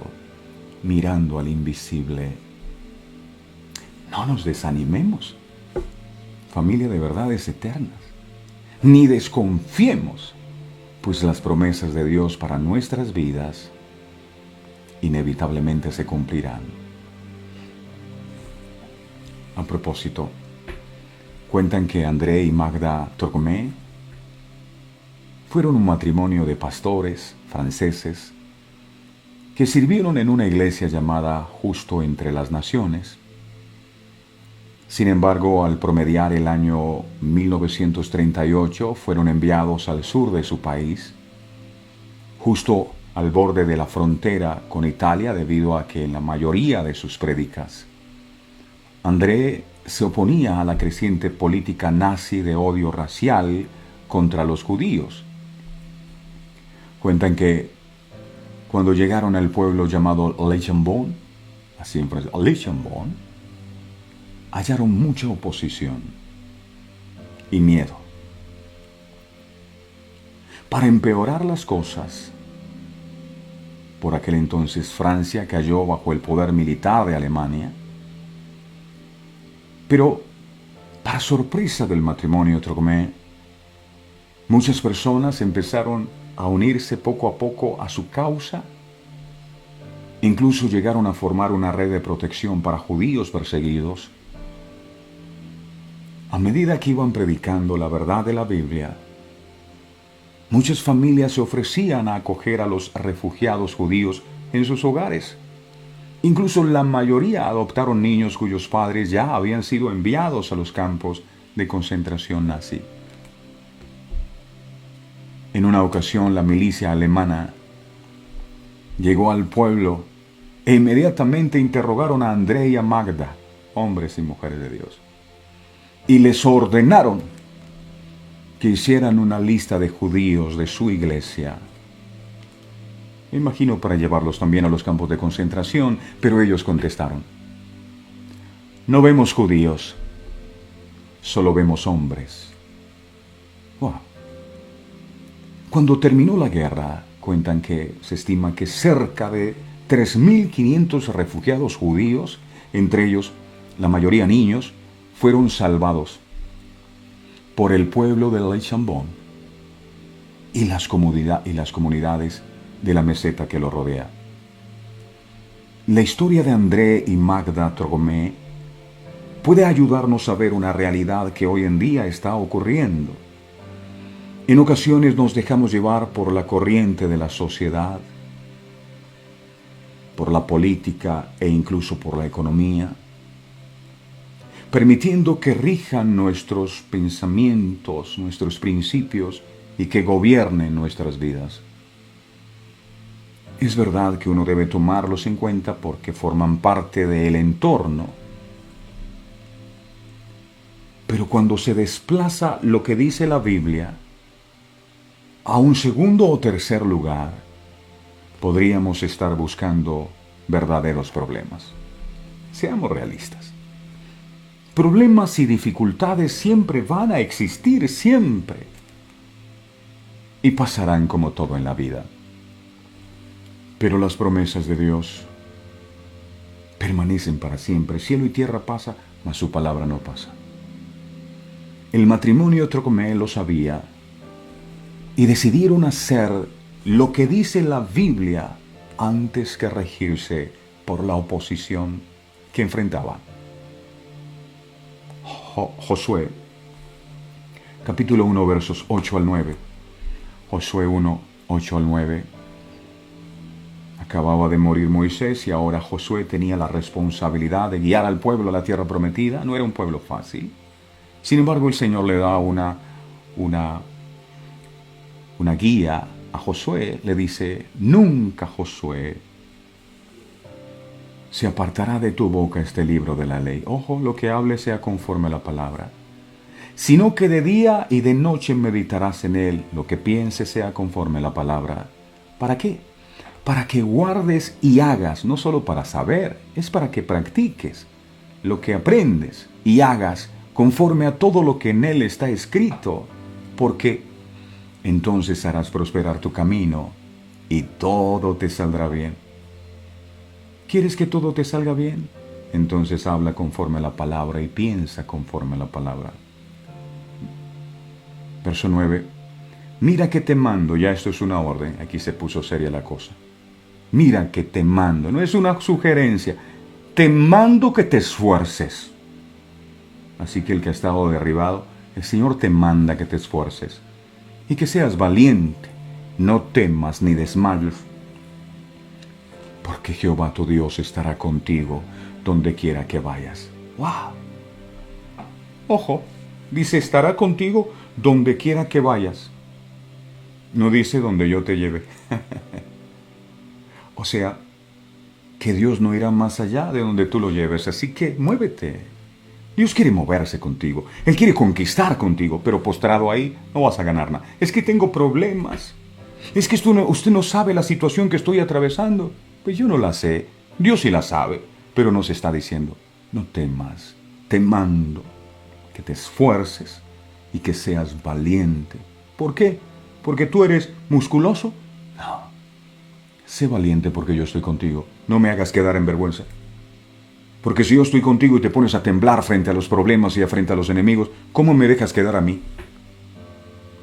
mirando al invisible. No nos desanimemos, familia de verdades eternas, ni desconfiemos, pues las promesas de Dios para nuestras vidas inevitablemente se cumplirán. A propósito, cuentan que André y Magda Torgomé fueron un matrimonio de pastores franceses que sirvieron en una iglesia llamada Justo entre las Naciones. Sin embargo, al promediar el año 1938, fueron enviados al sur de su país, justo al borde de la frontera con Italia, debido a que en la mayoría de sus prédicas, André se oponía a la creciente política nazi de odio racial contra los judíos. Cuentan que cuando llegaron al pueblo llamado Leichenborn, así en francés, Leichenborn, hallaron mucha oposición y miedo. Para empeorar las cosas, por aquel entonces Francia cayó bajo el poder militar de Alemania, pero para sorpresa del matrimonio Torgomé, muchas personas empezaron a unirse poco a poco a su causa. Incluso llegaron a formar una red de protección para judíos perseguidos. A medida que iban predicando la verdad de la Biblia, muchas familias se ofrecían a acoger a los refugiados judíos en sus hogares. Incluso la mayoría adoptaron niños cuyos padres ya habían sido enviados a los campos de concentración nazi. En una ocasión la milicia alemana llegó al pueblo e inmediatamente interrogaron a André y a Magda, hombres y mujeres de Dios, y les ordenaron que hicieran una lista de judíos de su iglesia. Me imagino para llevarlos también a los campos de concentración, pero ellos contestaron: no vemos judíos, solo vemos hombres. Wow. Cuando terminó la guerra, cuentan que se estima que cerca de 3.500 refugiados judíos, entre ellos la mayoría niños, fueron salvados por el pueblo de Le Chambon y las comunidades de la meseta que lo rodea. La historia de André y Magda Trogomé puede ayudarnos a ver una realidad que hoy en día está ocurriendo. En ocasiones nos dejamos llevar por la corriente de la sociedad, por la política e incluso por la economía, permitiendo que rijan nuestros pensamientos, nuestros principios y que gobiernen nuestras vidas. Es verdad que uno debe tomarlos en cuenta porque forman parte del entorno, pero cuando se desplaza lo que dice la Biblia a un segundo o tercer lugar, podríamos estar buscando verdaderos problemas. Seamos realistas. Problemas y dificultades siempre van a existir, siempre. Y pasarán como todo en la vida. Pero las promesas de Dios permanecen para siempre. Cielo y tierra pasa, mas su palabra no pasa. El matrimonio Trogomé lo sabía y decidieron hacer lo que dice la Biblia antes que regirse por la oposición que enfrentaban. Josué, capítulo 1, versos 8 al 9. Josué 1, 8 al 9. Acababa de morir Moisés y ahora Josué tenía la responsabilidad de guiar al pueblo a la tierra prometida. No era un pueblo fácil. Sin embargo, el Señor le da una guía a Josué. Le dice: nunca, Josué, se apartará de tu boca este libro de la ley. Ojo, lo que hable sea conforme a la palabra. Sino que de día y de noche meditarás en él. Lo que pienses sea conforme a la palabra. ¿Para qué? Para que guardes y hagas, no solo para saber, es para que practiques lo que aprendes y hagas conforme a todo lo que en él está escrito, porque entonces harás prosperar tu camino y todo te saldrá bien. ¿Quieres que todo te salga bien? Entonces habla conforme a la palabra y piensa conforme a la palabra. Verso 9. Mira que te mando, ya esto es una orden, aquí se puso seria la cosa. Mira que te mando, no es una sugerencia, te mando que te esfuerces. Así que el que ha estado derribado, el Señor te manda que te esfuerces y que seas valiente, no temas ni desmayes, porque Jehová tu Dios estará contigo donde quiera que vayas. ¡Wow! Ojo, dice estará contigo donde quiera que vayas. No dice donde yo te lleve. O sea, que Dios no irá más allá de donde tú lo lleves, así que muévete. Dios quiere moverse contigo, Él quiere conquistar contigo, pero postrado ahí no vas a ganar nada. Es que tengo problemas, es que usted no sabe la situación que estoy atravesando. Pues yo no la sé, Dios sí la sabe, pero nos está diciendo, no temas, te mando que te esfuerces y que seas valiente. ¿Por qué? ¿Porque tú eres musculoso? No. Sé valiente porque yo estoy contigo. No me hagas quedar en vergüenza. Porque si yo estoy contigo y te pones a temblar frente a los problemas y frente a los enemigos, ¿cómo me dejas quedar a mí?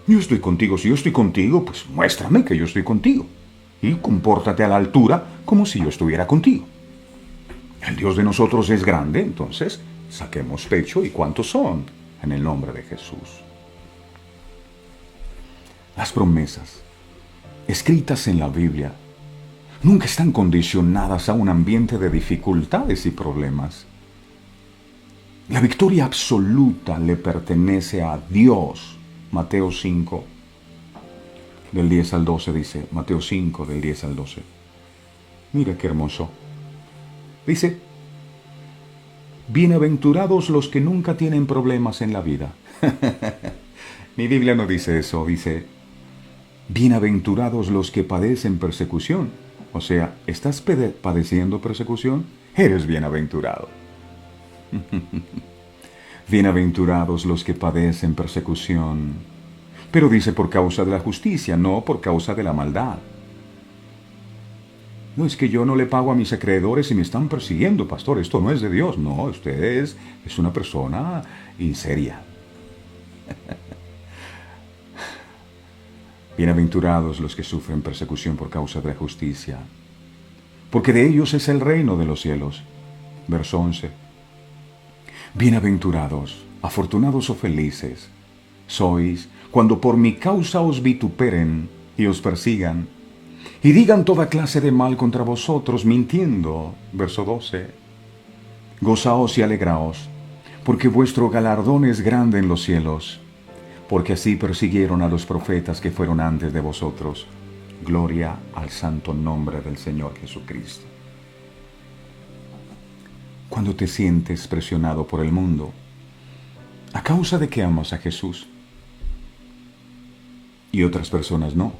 Yo estoy contigo. Si yo estoy contigo, pues muéstrame que yo estoy contigo. Y compórtate a la altura como si yo estuviera contigo. El Dios de nosotros es grande, entonces saquemos pecho. ¿Y cuántos son? En el nombre de Jesús. Las promesas escritas en la Biblia nunca están condicionadas a un ambiente de dificultades y problemas. La victoria absoluta le pertenece a Dios. Mateo 5, del 10 al 12 dice, Mateo 5 del 10 al 12. Mira qué hermoso. Dice, bienaventurados los que nunca tienen problemas en la vida. Mi Biblia no dice eso, dice, bienaventurados los que padecen persecución. O sea, ¿estás padeciendo persecución? Eres bienaventurado. Bienaventurados los que padecen persecución. Pero dice por causa de la justicia, no por causa de la maldad. No es que yo no le pago a mis acreedores y me están persiguiendo, pastor. Esto no es de Dios. No, usted es una persona inseria. Bienaventurados los que sufren persecución por causa de la justicia, porque de ellos es el reino de los cielos. Verso 11. Bienaventurados, afortunados o felices sois cuando por mi causa os vituperen y os persigan, y digan toda clase de mal contra vosotros, mintiendo. Verso 12. Gozaos y alegraos, porque vuestro galardón es grande en los cielos, porque así persiguieron a los profetas que fueron antes de vosotros. Gloria al santo nombre del Señor Jesucristo. Cuando te sientes presionado por el mundo, a causa de que amas a Jesús y otras personas no,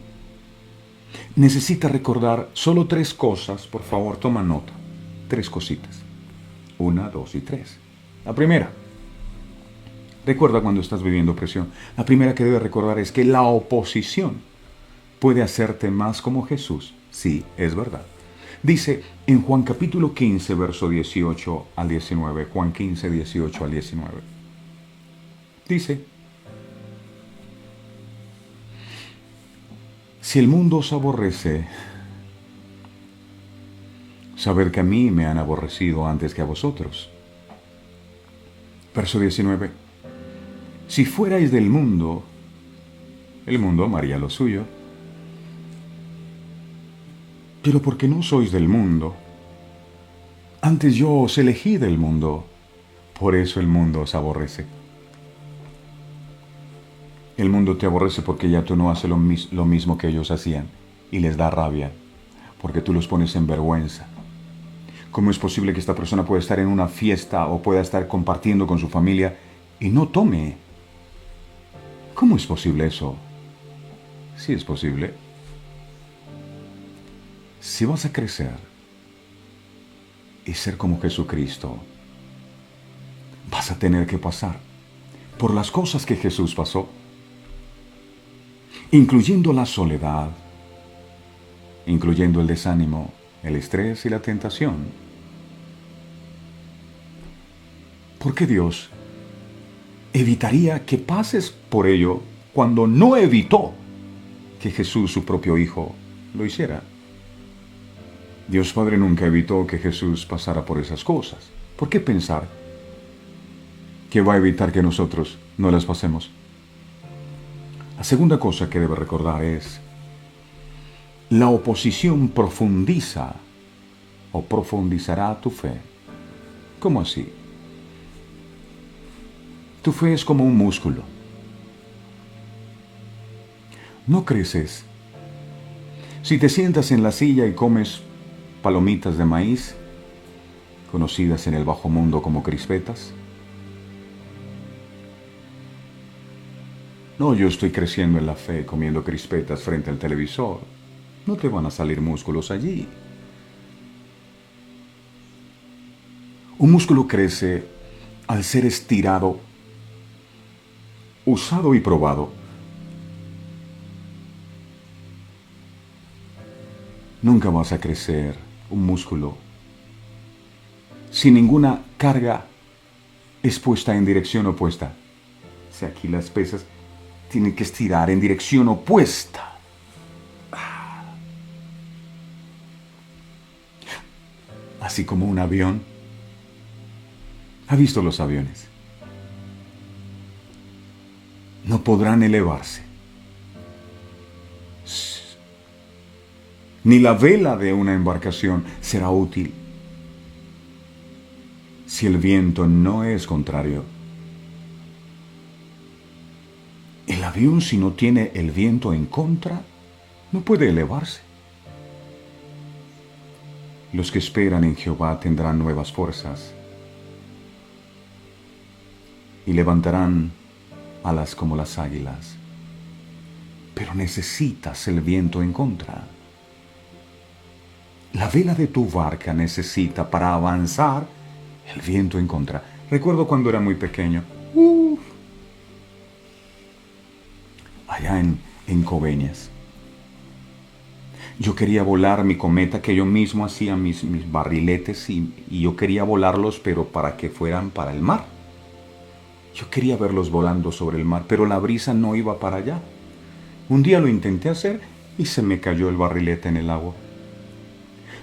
necesitas recordar solo 3 cosas. Por favor, toma nota. 3 cositas. 1, 2 y 3. La primera, recuerda cuando estás viviendo presión. La primera que debes recordar es que la oposición puede hacerte más como Jesús. Sí, es verdad. Dice en Juan capítulo 15, verso 18 al 19. Juan 15, 18 al 19. Dice, si el mundo os aborrece, saber que a mí me han aborrecido antes que a vosotros. Verso 19. Si fuerais del mundo, el mundo amaría lo suyo. Pero porque no sois del mundo, antes yo os elegí del mundo, por eso el mundo os aborrece. El mundo te aborrece porque ya tú no haces lo mismo que ellos hacían, y les da rabia, porque tú los pones en vergüenza. ¿Cómo es posible que esta persona pueda estar en una fiesta o pueda estar compartiendo con su familia y no tome? ¿Cómo es posible eso? Sí es posible. Si vas a crecer y ser como Jesucristo, vas a tener que pasar por las cosas que Jesús pasó, incluyendo la soledad, incluyendo el desánimo, el estrés y la tentación. ¿Por qué Dios evitaría que pases por ello cuando no evitó que Jesús, su propio Hijo, lo hiciera? Dios Padre nunca evitó que Jesús pasara por esas cosas. ¿Por qué pensar que va a evitar que nosotros no las pasemos? La segunda cosa que debe recordar es, la oposición profundiza o profundizará tu fe. ¿Cómo así? Tu fe es como un músculo. No creces. Si te sientas en la silla y comes palomitas de maíz, conocidas en el bajo mundo como crispetas. No, yo estoy creciendo en la fe comiendo crispetas frente al televisor. No te van a salir músculos allí. Un músculo crece al ser estirado, usado y probado. Nunca vas a crecer un músculo sin ninguna carga expuesta en dirección opuesta. O sea, aquí las pesas tienen que estirar en dirección opuesta. Así como un avión. ¿Ha visto los aviones? No podrán elevarse. Ni la vela de una embarcación será útil si el viento no es contrario. El avión, si no tiene el viento en contra, no puede elevarse. Los que esperan en Jehová tendrán nuevas fuerzas y levantarán alas como las águilas. Pero necesitas el viento en contra. La vela de tu barca necesita para avanzar el viento en contra. Recuerdo cuando era muy pequeño, allá en Coveñas. Yo quería volar mi cometa, que yo mismo hacía mis barriletes y yo quería volarlos, pero para que fueran para el mar. Yo quería verlos volando sobre el mar, pero la brisa no iba para allá. Un día lo intenté hacer y se me cayó el barrilete en el agua.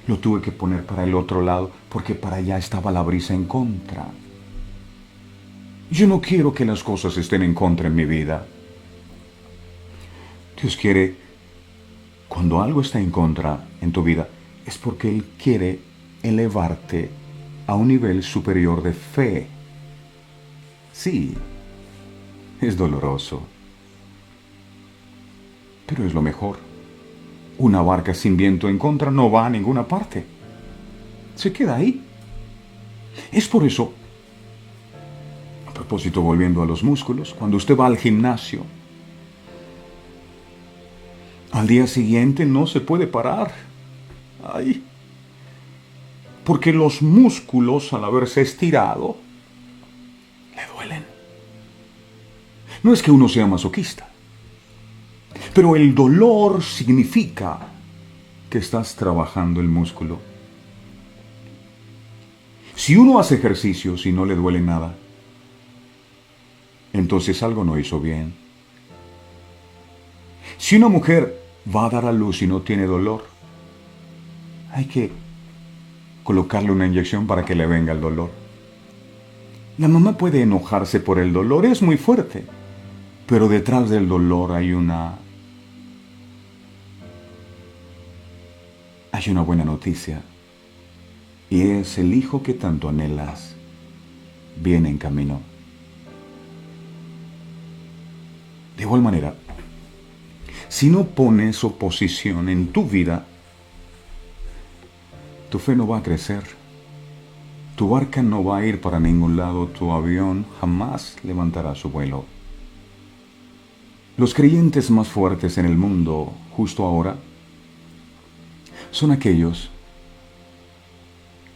Lo tuve que poner para el otro lado porque para allá estaba la brisa en contra. Yo no quiero que las cosas estén en contra en mi vida. Dios quiere, cuando algo está en contra en tu vida, es porque Él quiere elevarte a un nivel superior de fe. Sí, es doloroso, pero es lo mejor. Una barca sin viento en contra no va a ninguna parte. Se queda ahí. Es por eso, a propósito, volviendo a los músculos, cuando usted va al gimnasio, al día siguiente no se puede parar. Ay. Porque los músculos, al haberse estirado, le duelen. No es que uno sea masoquista, pero el dolor significa que estás trabajando el músculo. Si uno hace ejercicios y no le duele nada, entonces algo no hizo bien. Si una mujer va a dar a luz y no tiene dolor, hay que colocarle una inyección para que le venga el dolor. La mamá puede enojarse por el dolor, es muy fuerte, pero detrás del dolor hay una buena noticia, y es el hijo que tanto anhelas viene en camino. De igual manera, si no pones oposición en tu vida, tu fe no va a crecer, tu barca no va a ir para ningún lado, tu avión jamás levantará su vuelo. Los creyentes más fuertes en el mundo justo ahora son aquellos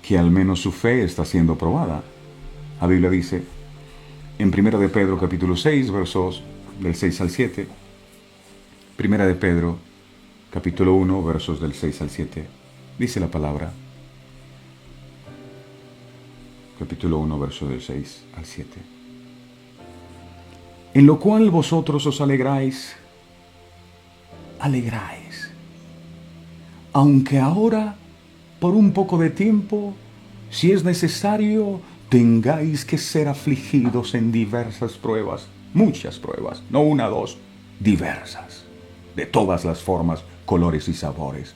que al menos su fe está siendo probada. La Biblia dice en 1 de Pedro capítulo 6, versos del 6 al 7, 1 de Pedro capítulo 1, versos del 6 al 7, dice la palabra, capítulo 1, versos del 6 al 7. En lo cual vosotros os alegráis, aunque ahora, por un poco de tiempo, si es necesario, tengáis que ser afligidos en diversas pruebas, muchas pruebas, no una, dos, diversas, de todas las formas, colores y sabores.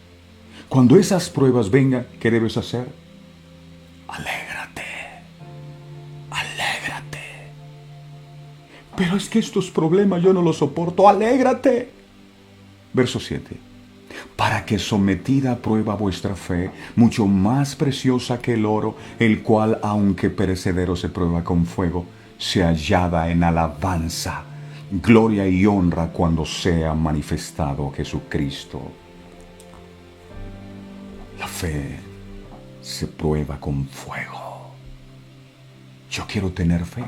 Cuando esas pruebas vengan, ¿qué debes hacer? Alégrate. Pero es que estos problemas yo no los soporto. Alégrate. Verso 7. Para que sometida a prueba vuestra fe, mucho más preciosa que el oro, el cual, aunque perecedero se prueba con fuego, sea hallada en alabanza, gloria y honra cuando sea manifestado Jesucristo. La fe se prueba con fuego. Yo quiero tener fe.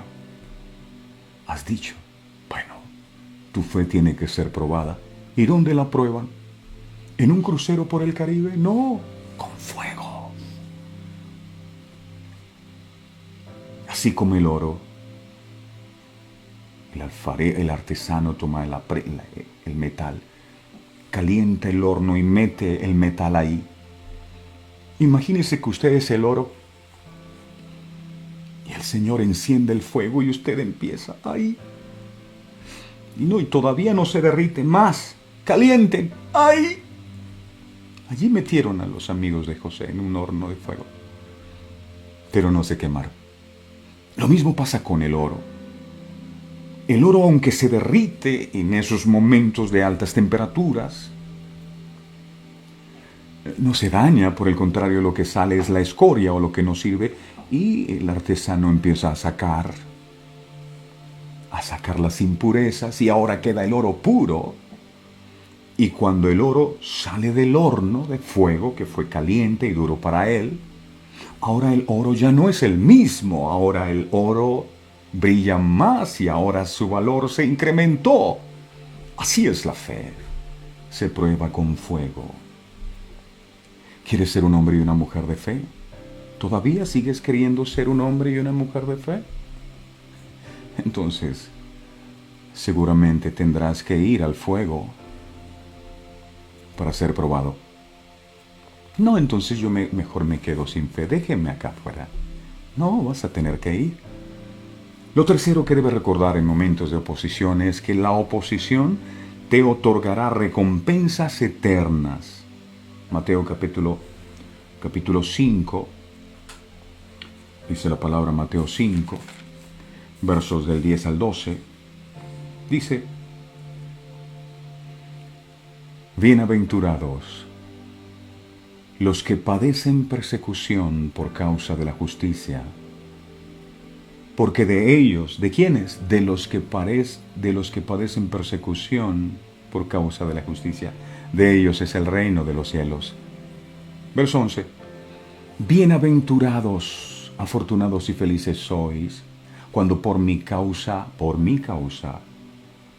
Has dicho, bueno, tu fe tiene que ser probada. ¿Y dónde la prueban? ¿En un crucero por el Caribe? No, con fuego. Así como el oro, el artesano toma el metal, calienta el horno y mete el metal ahí. Imagínese que usted es el oro y el Señor enciende el fuego y usted empieza ahí. Y todavía no se derrite más. Calienten. ¡Ay! Allí metieron a los amigos de José en un horno de fuego, pero no se quemaron. Lo mismo pasa con el oro. El oro, aunque se derrite en esos momentos de altas temperaturas, No se daña, por el contrario, lo que sale es la escoria o lo que no sirve, y el artesano empieza a sacar las impurezas, y ahora queda el oro puro. Y cuando el oro sale del horno de fuego, que fue caliente y duro para él, ahora el oro ya no es el mismo, ahora el oro brilla más y ahora su valor se incrementó. Así es la fe, se prueba con fuego. ¿Quieres ser un hombre y una mujer de fe? ¿Todavía sigues queriendo ser un hombre y una mujer de fe? Entonces, seguramente tendrás que ir al fuego para ser probado. No, entonces yo mejor me quedo sin fe, déjenme acá afuera. No, vas a tener que ir. Lo tercero que debes recordar en momentos de oposición es que la oposición te otorgará recompensas eternas. Mateo capítulo 5, dice la palabra Mateo 5, versos del 10 al 12, dice: Bienaventurados los que padecen persecución por causa de la justicia, porque de ellos, ¿de quiénes? De los que padecen persecución por causa de la justicia, de ellos es el reino de los cielos. Verso 11. Bienaventurados, afortunados y felices sois, cuando por mi causa,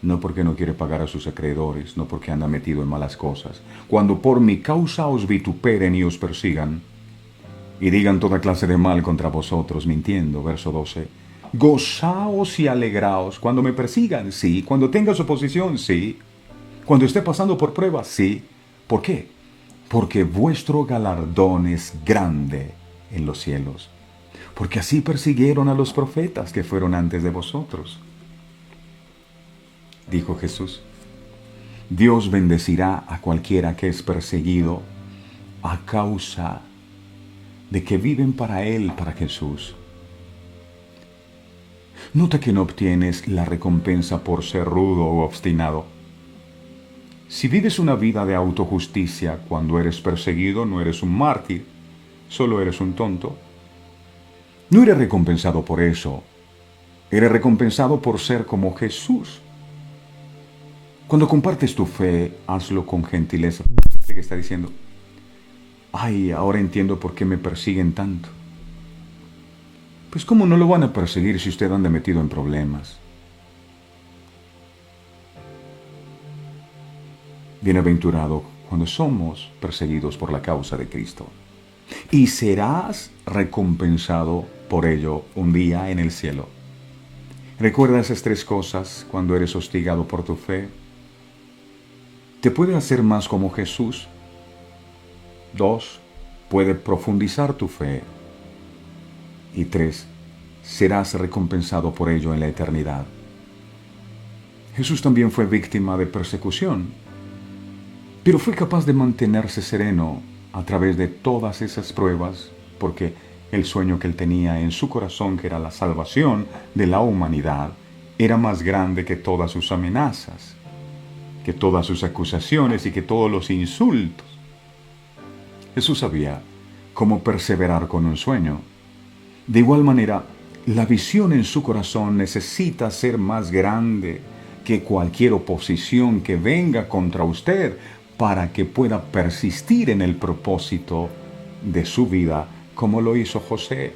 no porque no quiere pagar a sus acreedores, no porque anda metido en malas cosas, cuando por mi causa os vituperen y os persigan, y digan toda clase de mal contra vosotros, mintiendo. Verso 12. Gozaos y alegraos cuando me persigan, sí. Cuando tengas oposición, sí. Cuando esté pasando por pruebas, sí. ¿Por qué? Porque vuestro galardón es grande en los cielos. Porque así persiguieron a los profetas que fueron antes de vosotros. Dijo Jesús: Dios bendecirá a cualquiera que es perseguido a causa de que viven para Él, para Jesús. Nota que no obtienes la recompensa por ser rudo o obstinado. Si vives una vida de autojusticia cuando eres perseguido, no eres un mártir, solo eres un tonto. No eres recompensado por eso, eres recompensado por ser como Jesús. Cuando compartes tu fe, hazlo con gentileza. Que está diciendo: ay, ahora entiendo por qué me persiguen tanto. Pues ¿cómo no lo van a perseguir si usted anda metido en problemas? Bienaventurado cuando somos perseguidos por la causa de Cristo. Y serás recompensado por ello un día en el cielo. Recuerda esas tres cosas cuando eres hostigado por tu fe. Te puede hacer más como Jesús. 2. Puede profundizar tu fe. Y 3. Serás recompensado por ello en la eternidad. Jesús también fue víctima de persecución, pero fue capaz de mantenerse sereno a través de todas esas pruebas, porque el sueño que él tenía en su corazón, que era la salvación de la humanidad, era más grande que todas sus amenazas, que todas sus acusaciones y que todos los insultos. Jesús sabía cómo perseverar con un sueño. De igual manera, la visión en su corazón necesita ser más grande que cualquier oposición que venga contra usted para que pueda persistir en el propósito de su vida, como lo hizo José.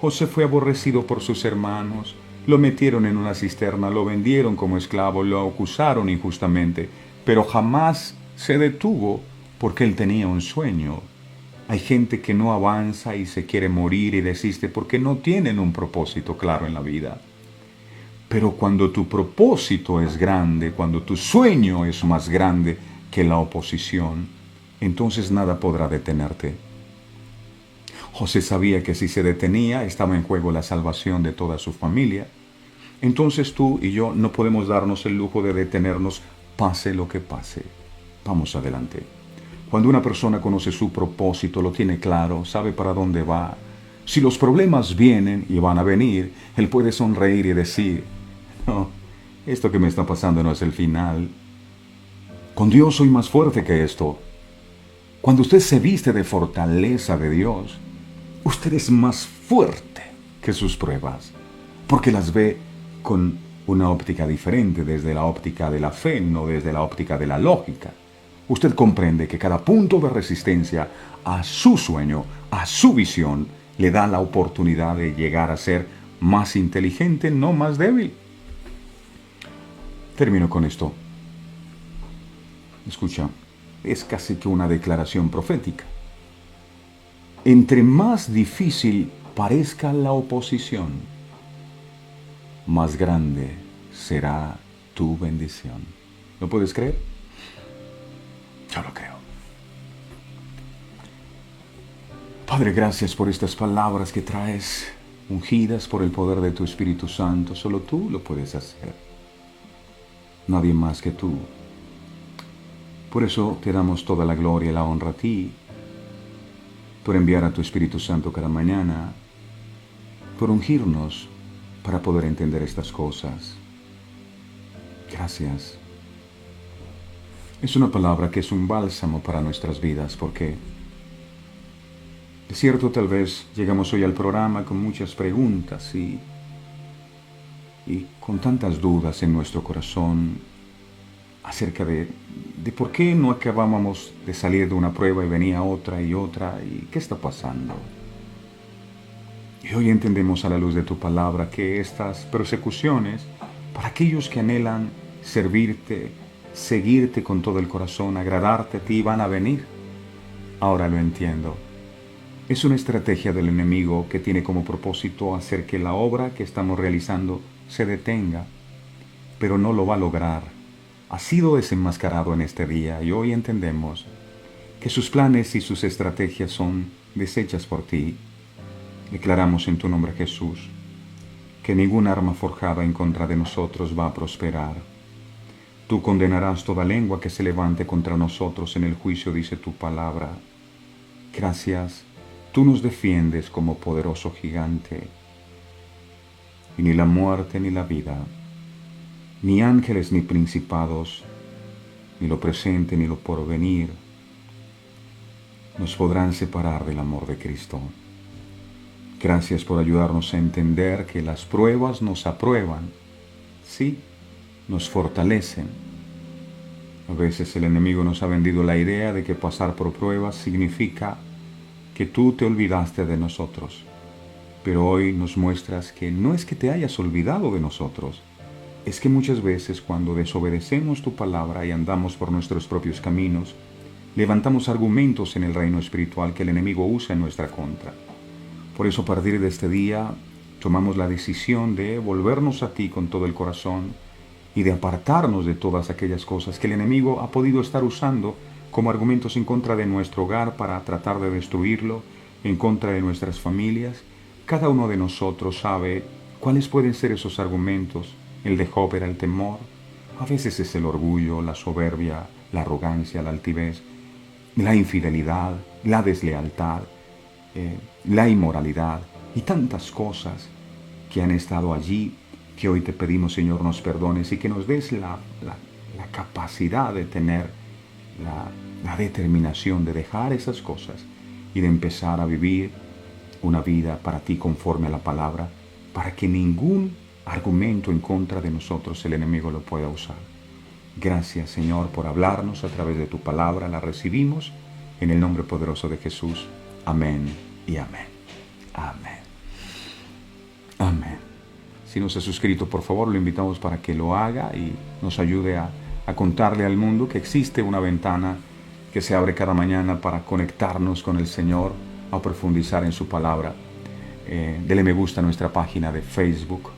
José fue aborrecido por sus hermanos, lo metieron en una cisterna, lo vendieron como esclavo, lo acusaron injustamente, pero jamás se detuvo porque él tenía un sueño. Hay gente que no avanza y se quiere morir y desiste porque no tienen un propósito claro en la vida. Pero cuando tu propósito es grande, cuando tu sueño es más grande que la oposición, entonces nada podrá detenerte. José sabía que si se detenía, estaba en juego la salvación de toda su familia. Entonces tú y yo no podemos darnos el lujo de detenernos, pase lo que pase. Vamos adelante. Cuando una persona conoce su propósito, lo tiene claro, sabe para dónde va. Si los problemas vienen y van a venir, él puede sonreír y decir: no, esto que me está pasando no es el final. Con Dios soy más fuerte que esto. Cuando usted se viste de fortaleza de Dios, usted es más fuerte que sus pruebas, porque las ve con una óptica diferente, desde la óptica de la fe, no desde la óptica de la lógica. Usted comprende que cada punto de resistencia a su sueño, a su visión, le da la oportunidad de llegar a ser más inteligente, no más débil. Termino con esto. Escucha, es casi que una declaración profética. Entre más difícil parezca la oposición, más grande será tu bendición. ¿Lo puedes creer? Yo lo creo. Padre, gracias por estas palabras que traes, ungidas por el poder de tu Espíritu Santo. Solo tú lo puedes hacer. Nadie más que tú. Por eso te damos toda la gloria y la honra a ti, por enviar a tu Espíritu Santo cada mañana, por ungirnos para poder entender estas cosas. Gracias. Es una palabra que es un bálsamo para nuestras vidas, porque es cierto, tal vez llegamos hoy al programa con muchas preguntas y con tantas dudas en nuestro corazón acerca de por qué no acabábamos de salir de una prueba y venía otra y qué está pasando. Y hoy entendemos a la luz de tu palabra que estas persecuciones, para aquellos que anhelan servirte, seguirte con todo el corazón, agradarte a ti, van a venir. Ahora lo entiendo. Es una estrategia del enemigo que tiene como propósito hacer que la obra que estamos realizando se detenga, pero no lo va a lograr. Ha sido desenmascarado en este día y hoy entendemos que sus planes y sus estrategias son deshechas por ti. Declaramos en tu nombre, Jesús, que ninguna arma forjada en contra de nosotros va a prosperar. Tú condenarás toda lengua que se levante contra nosotros en el juicio, dice tu palabra. Gracias, tú nos defiendes como poderoso gigante. Y ni la muerte ni la vida, ni ángeles ni principados, ni lo presente ni lo porvenir, nos podrán separar del amor de Cristo. Gracias por ayudarnos a entender que las pruebas nos aprueban, sí, nos fortalecen. A veces el enemigo nos ha vendido la idea de que pasar por pruebas significa que tú te olvidaste de nosotros. Pero hoy nos muestras que no es que te hayas olvidado de nosotros, es que muchas veces cuando desobedecemos tu palabra y andamos por nuestros propios caminos, levantamos argumentos en el reino espiritual que el enemigo usa en nuestra contra. Por eso a partir de este día tomamos la decisión de volvernos a ti con todo el corazón y de apartarnos de todas aquellas cosas que el enemigo ha podido estar usando como argumentos en contra de nuestro hogar para tratar de destruirlo, en contra de nuestras familias. Cada uno de nosotros sabe cuáles pueden ser esos argumentos. El de Job era el temor, a veces es el orgullo, la soberbia, la arrogancia, la altivez, la infidelidad, la deslealtad, la inmoralidad y tantas cosas que han estado allí, que hoy te pedimos, Señor, nos perdones y que nos des la capacidad de tener la determinación de dejar esas cosas y de empezar a vivir una vida para ti conforme a la palabra, para que ningún argumento en contra de nosotros el enemigo lo pueda usar. Gracias, Señor, por hablarnos a través de tu palabra. La recibimos en el nombre poderoso de Jesús. Amén y amén. Amén. Amén. Si no se ha suscrito, por favor, lo invitamos para que lo haga y nos ayude a contarle al mundo que existe una ventana que se abre cada mañana para conectarnos con el Señor, a profundizar en su palabra. Dele me gusta a nuestra página de Facebook,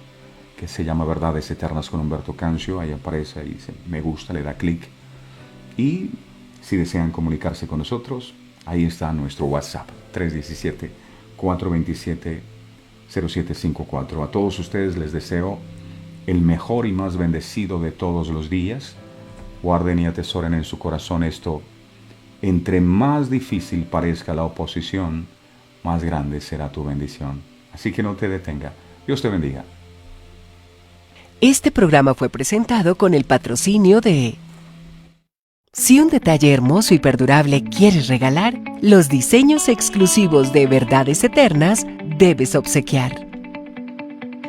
que se llama Verdades Eternas con Humberto Cancio. Ahí aparece, ahí dice me gusta, le da clic. Y si desean comunicarse con nosotros, ahí está nuestro WhatsApp, 317-427-0754. A todos ustedes les deseo el mejor y más bendecido de todos los días. Guarden y atesoren en su corazón esto: entre más difícil parezca la oposición, más grande será tu bendición. Así que no te detenga. Dios te bendiga. Este programa fue presentado con el patrocinio de Si un detalle hermoso y perdurable quieres regalar, los diseños exclusivos de Verdades Eternas debes obsequiar.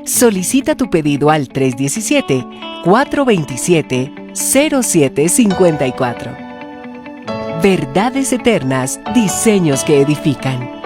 Solicita tu pedido al 317-427-0754. Verdades Eternas, diseños que edifican.